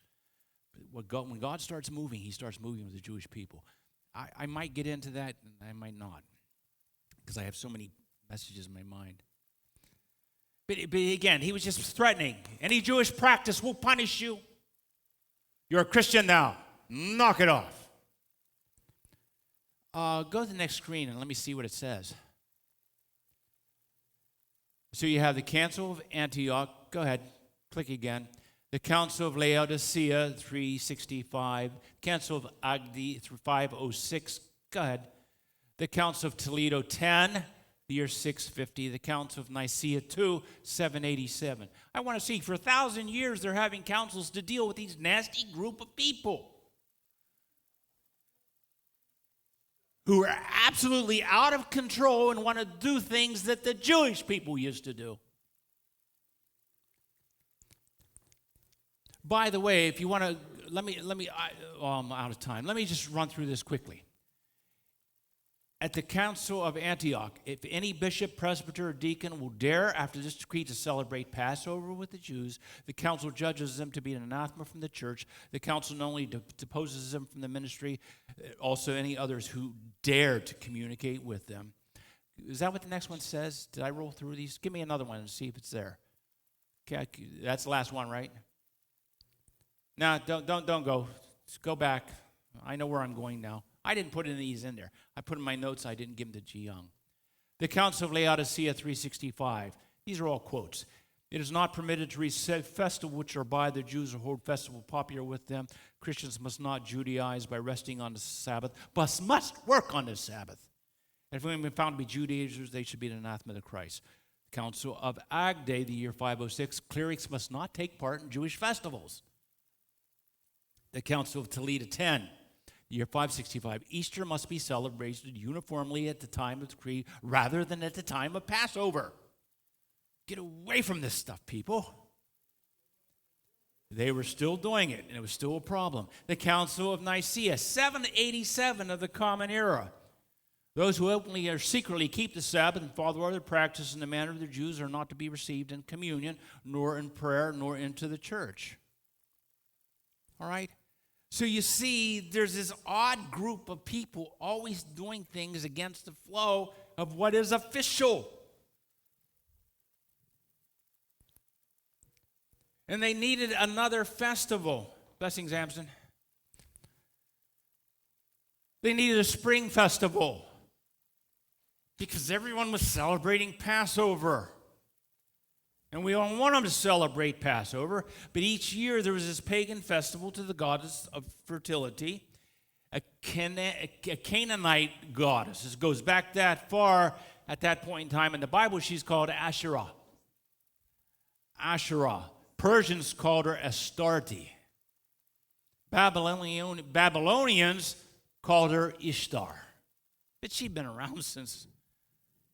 But when God starts moving, he starts moving with the Jewish people. I might get into that, and I might not, because I have so many messages in my mind. But again, he was just threatening. Any Jewish practice will punish you. You're a Christian now. Knock it off. Go to the next screen and let me see what it says. So you have the Council of Antioch. Go ahead. Click again. The Council of Laodicea, 365. Council of Agdi, 506. Go ahead. The Council of Toledo, 10. The year 650. The Council of Nicaea, 2, 787. I want to see, for 1,000 years, they're having councils to deal with these nasty group of people who are absolutely out of control and want to do things that the Jewish people used to do. By the way, if you want to, I'm out of time. Let me just run through this quickly. At the Council of Antioch, if any bishop, presbyter, or deacon will dare, after this decree, to celebrate Passover with the Jews, the council judges them to be an anathema from the church. The council not only deposes them from the ministry, also any others who dare to communicate with them. Is that what the next one says? Did I roll through these? Give me another one and see if it's there. Okay, that's the last one, right? No, don't go. Just go back. I know where I'm going now. I didn't put any of these in there. I put in my notes. I didn't give them to Ji Young. The Council of Laodicea, 365. These are all quotes. It is not permitted to receive festivals which are by the Jews or hold festival popular with them. Christians must not Judaize by resting on the Sabbath, but must work on the Sabbath. And if anyone found to be Judaizers, they should be an anathema to Christ. The Council of Agde, the year 506, clerics must not take part in Jewish festivals. The Council of Toledo 10, the year 565, Easter must be celebrated uniformly at the time of the Creed rather than at the time of Passover. Get away from this stuff, people. They were still doing it, and it was still a problem. The Council of Nicaea, 787 of the Common Era. Those who openly or secretly keep the Sabbath and follow other practices in the manner of the Jews are not to be received in communion, nor in prayer, nor into the church. All right? So you see, there's this odd group of people always doing things against the flow of what is official. And they needed another festival. Blessings, Amson. They needed a spring festival because everyone was celebrating Passover. And we don't want them to celebrate Passover, but each year there was this pagan festival to the goddess of fertility, a Canaanite goddess. This goes back that far at that point in time. In the Bible, she's called Asherah. Asherah. Persians called her Astarte. Babylonians called her Ishtar. But she'd been around since,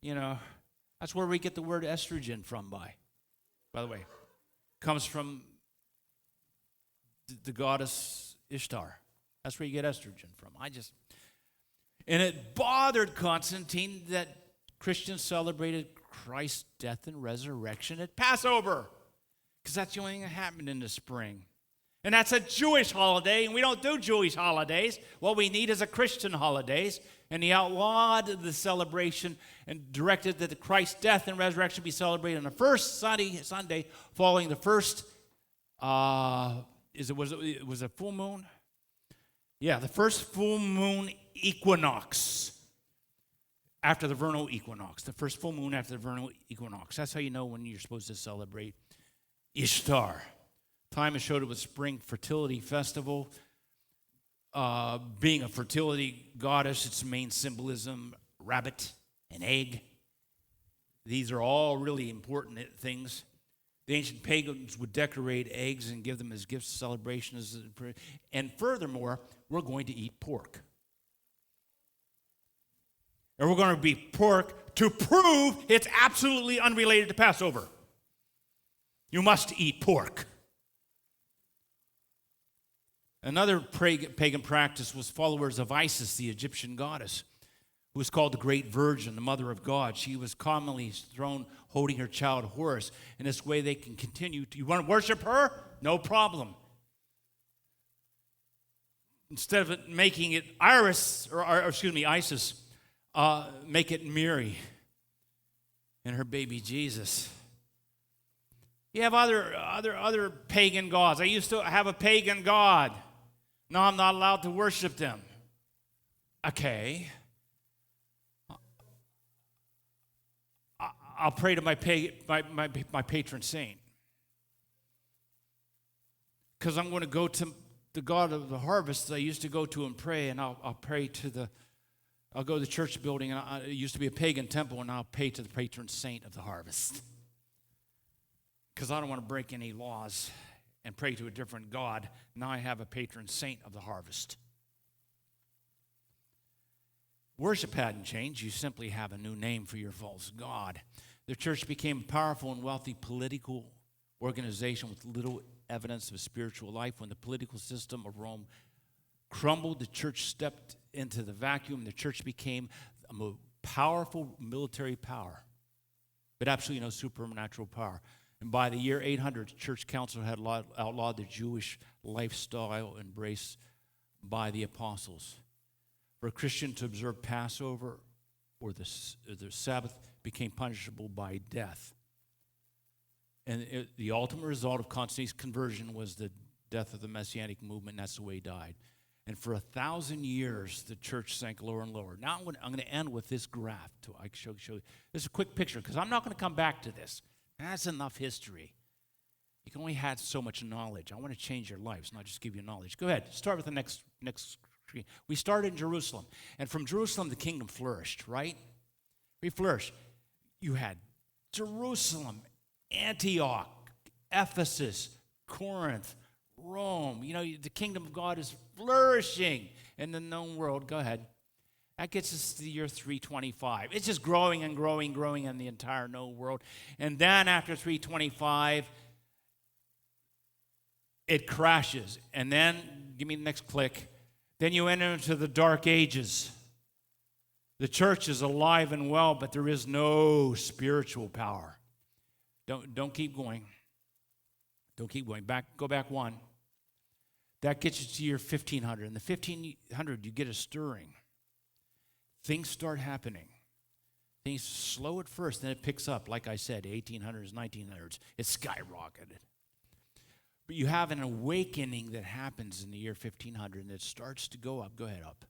that's where we get the word estrogen from, by the way. Comes from the goddess Ishtar. That's where you get estrogen from. And it bothered Constantine that Christians celebrated Christ's death and resurrection at Passover. Because that's the only thing that happened in the spring. And that's a Jewish holiday, and we don't do Jewish holidays. What we need is a Christian holidays. And he outlawed the celebration and directed that the Christ's death and resurrection be celebrated on the first Sunday following the first, was it full moon? Yeah, the first full moon equinox after the vernal equinox. The first full moon after the vernal equinox. That's how you know when you're supposed to celebrate Ishtar. Time is showed it was spring fertility festival. Being a fertility goddess, its main symbolism, rabbit and egg. These are all really important things. The ancient pagans would decorate eggs and give them as gifts of celebration. And furthermore, we're going to eat pork. And we're going to be pork to prove it's absolutely unrelated to Passover. You must eat pork. Another pagan practice was followers of Isis, the Egyptian goddess, who was called the Great Virgin, the Mother of God. She was commonly thrown holding her child Horus. In this way, they can continue to. You want to worship her? No problem. Instead of making it Isis, make it Mary and her baby Jesus. You have other pagan gods. I used to have a pagan god. Now I'm not allowed to worship them. Okay. I'll pray to my patron saint. Because I'm going to go to the God of the harvest that I used to go to and pray, and I'll pray to I'll go to the church building, and it used to be a pagan temple, and I'll pay to the patron saint of the harvest. Because I don't want to break any laws and pray to a different God. Now I have a patron saint of the harvest. Worship hadn't changed. You simply have a new name for your false god. The church became a powerful and wealthy political organization with little evidence of spiritual life. When the political system of Rome crumbled, the church stepped into the vacuum. The church became a powerful military power, but absolutely no supernatural power. And by the year 800, the church council had outlawed the Jewish lifestyle embraced by the apostles. For a Christian to observe Passover or the Sabbath became punishable by death. And the ultimate result of Constantine's conversion was the death of the Messianic movement, and that's the way he died. And for 1,000 years, the church sank lower and lower. Now I'm going to end with this graph. I can show you. This is a quick picture, because I'm not going to come back to this. That's enough history. You can only have so much knowledge. I want to change your lives, not just give you knowledge. Go ahead. Start with the next screen. We started in Jerusalem. And from Jerusalem, the kingdom flourished, right? We flourished. You had Jerusalem, Antioch, Ephesus, Corinth, Rome. You know, the kingdom of God is flourishing in the known world. Go ahead. That gets us to the year 325. It's just growing and growing, growing in the entire known world. And then after 325, it crashes. And then, give me the next click, then you enter into the dark ages. The church is alive and well, but there is no spiritual power. Don't keep going. Don't keep going. Go back one. That gets you to year 1500. In the 1500, you get a stirring. Things start happening. Things slow at first, then it picks up. Like I said, 1800s, 1900s, it skyrocketed. But you have an awakening that happens in the year 1500, and it starts to go up. Go ahead, up.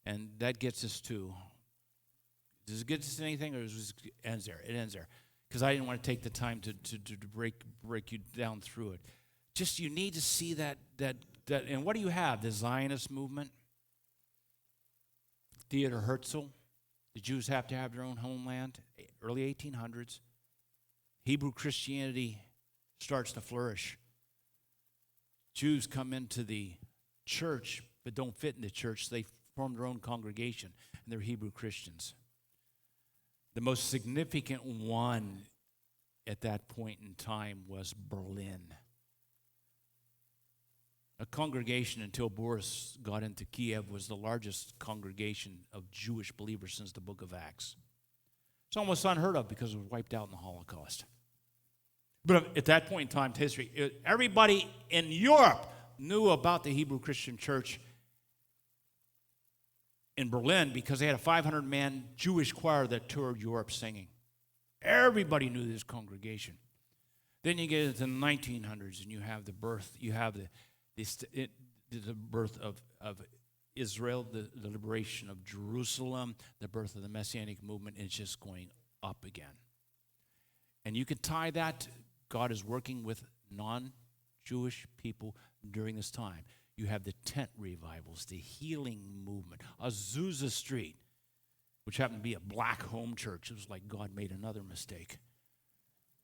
And that gets us to, does it get us to anything, or does it ends there? It ends there. Because I didn't want to take the time to break you down through it. Just you need to see that, and what do you have? The Zionist movement, Theodor Herzl, the Jews have to have their own homeland, early 1800s. Hebrew Christianity starts to flourish. Jews come into the church but don't fit in the church. They form their own congregation, and they're Hebrew Christians. The most significant one at that point in time was Berlin. A congregation until Boris got into Kiev was the largest congregation of Jewish believers since the book of Acts. It's almost unheard of because it was wiped out in the Holocaust. But at that point in time in history, everybody in Europe knew about the Hebrew Christian church in Berlin because they had a 500-man Jewish choir that toured Europe singing. Everybody knew this congregation. Then you get into the 1900s and you have the birth, the birth of Israel, the liberation of Jerusalem, the birth of the Messianic movement, and it's just going up again. And you could tie that, God is working with non-Jewish people during this time. You have the tent revivals, the healing movement, Azusa Street, which happened to be a black home church. It was like God made another mistake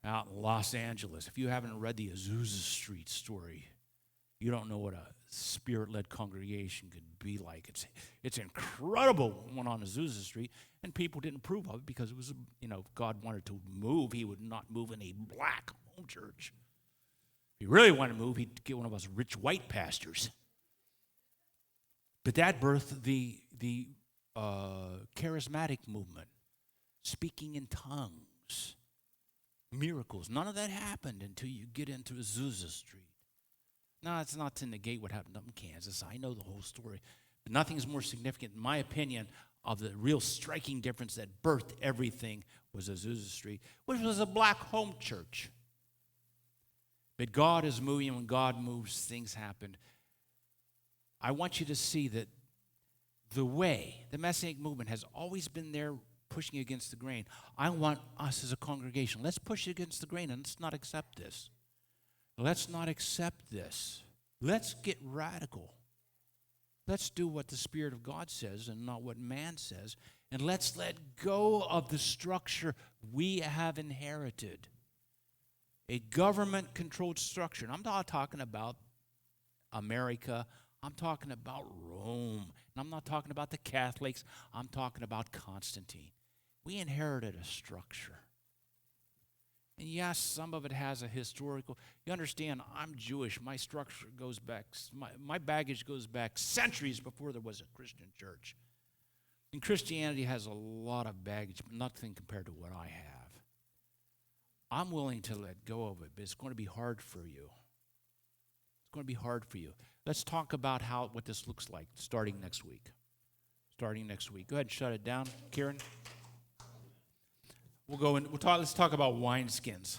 out in Los Angeles. If you haven't read the Azusa Street story, you don't know what a spirit-led congregation could be like. It's incredible what went on Azusa Street, and people didn't approve of it because it was, if God wanted to move, he would not move in a black home church. If he really wanted to move, he'd get one of us rich white pastors. But that birthed the charismatic movement, speaking in tongues, miracles. None of that happened until you get into Azusa Street. No, it's not to negate what happened up in Kansas. I know the whole story. But nothing's more significant, in my opinion, of the real striking difference that birthed everything was Azusa Street, which was a black home church. But God is moving, and when God moves, things happen. I want you to see that the Messianic movement has always been there pushing against the grain. I want us as a congregation, let's push against the grain and let's not accept this. Let's not accept this. Let's get radical. Let's do what the Spirit of God says and not what man says. And let's let go of the structure we have inherited. A government-controlled structure. And I'm not talking about America. I'm talking about Rome. And I'm not talking about the Catholics. I'm talking about Constantine. We inherited a structure. And yes, some of it has a historical. You understand, I'm Jewish. My structure goes back, my baggage goes back centuries before there was a Christian church. And Christianity has a lot of baggage, but nothing compared to what I have. I'm willing to let go of it, but it's going to be hard for you. It's going to be hard for you. Let's talk about what this looks like starting next week. Go ahead and shut it down, Kieran. Let's talk about wineskins.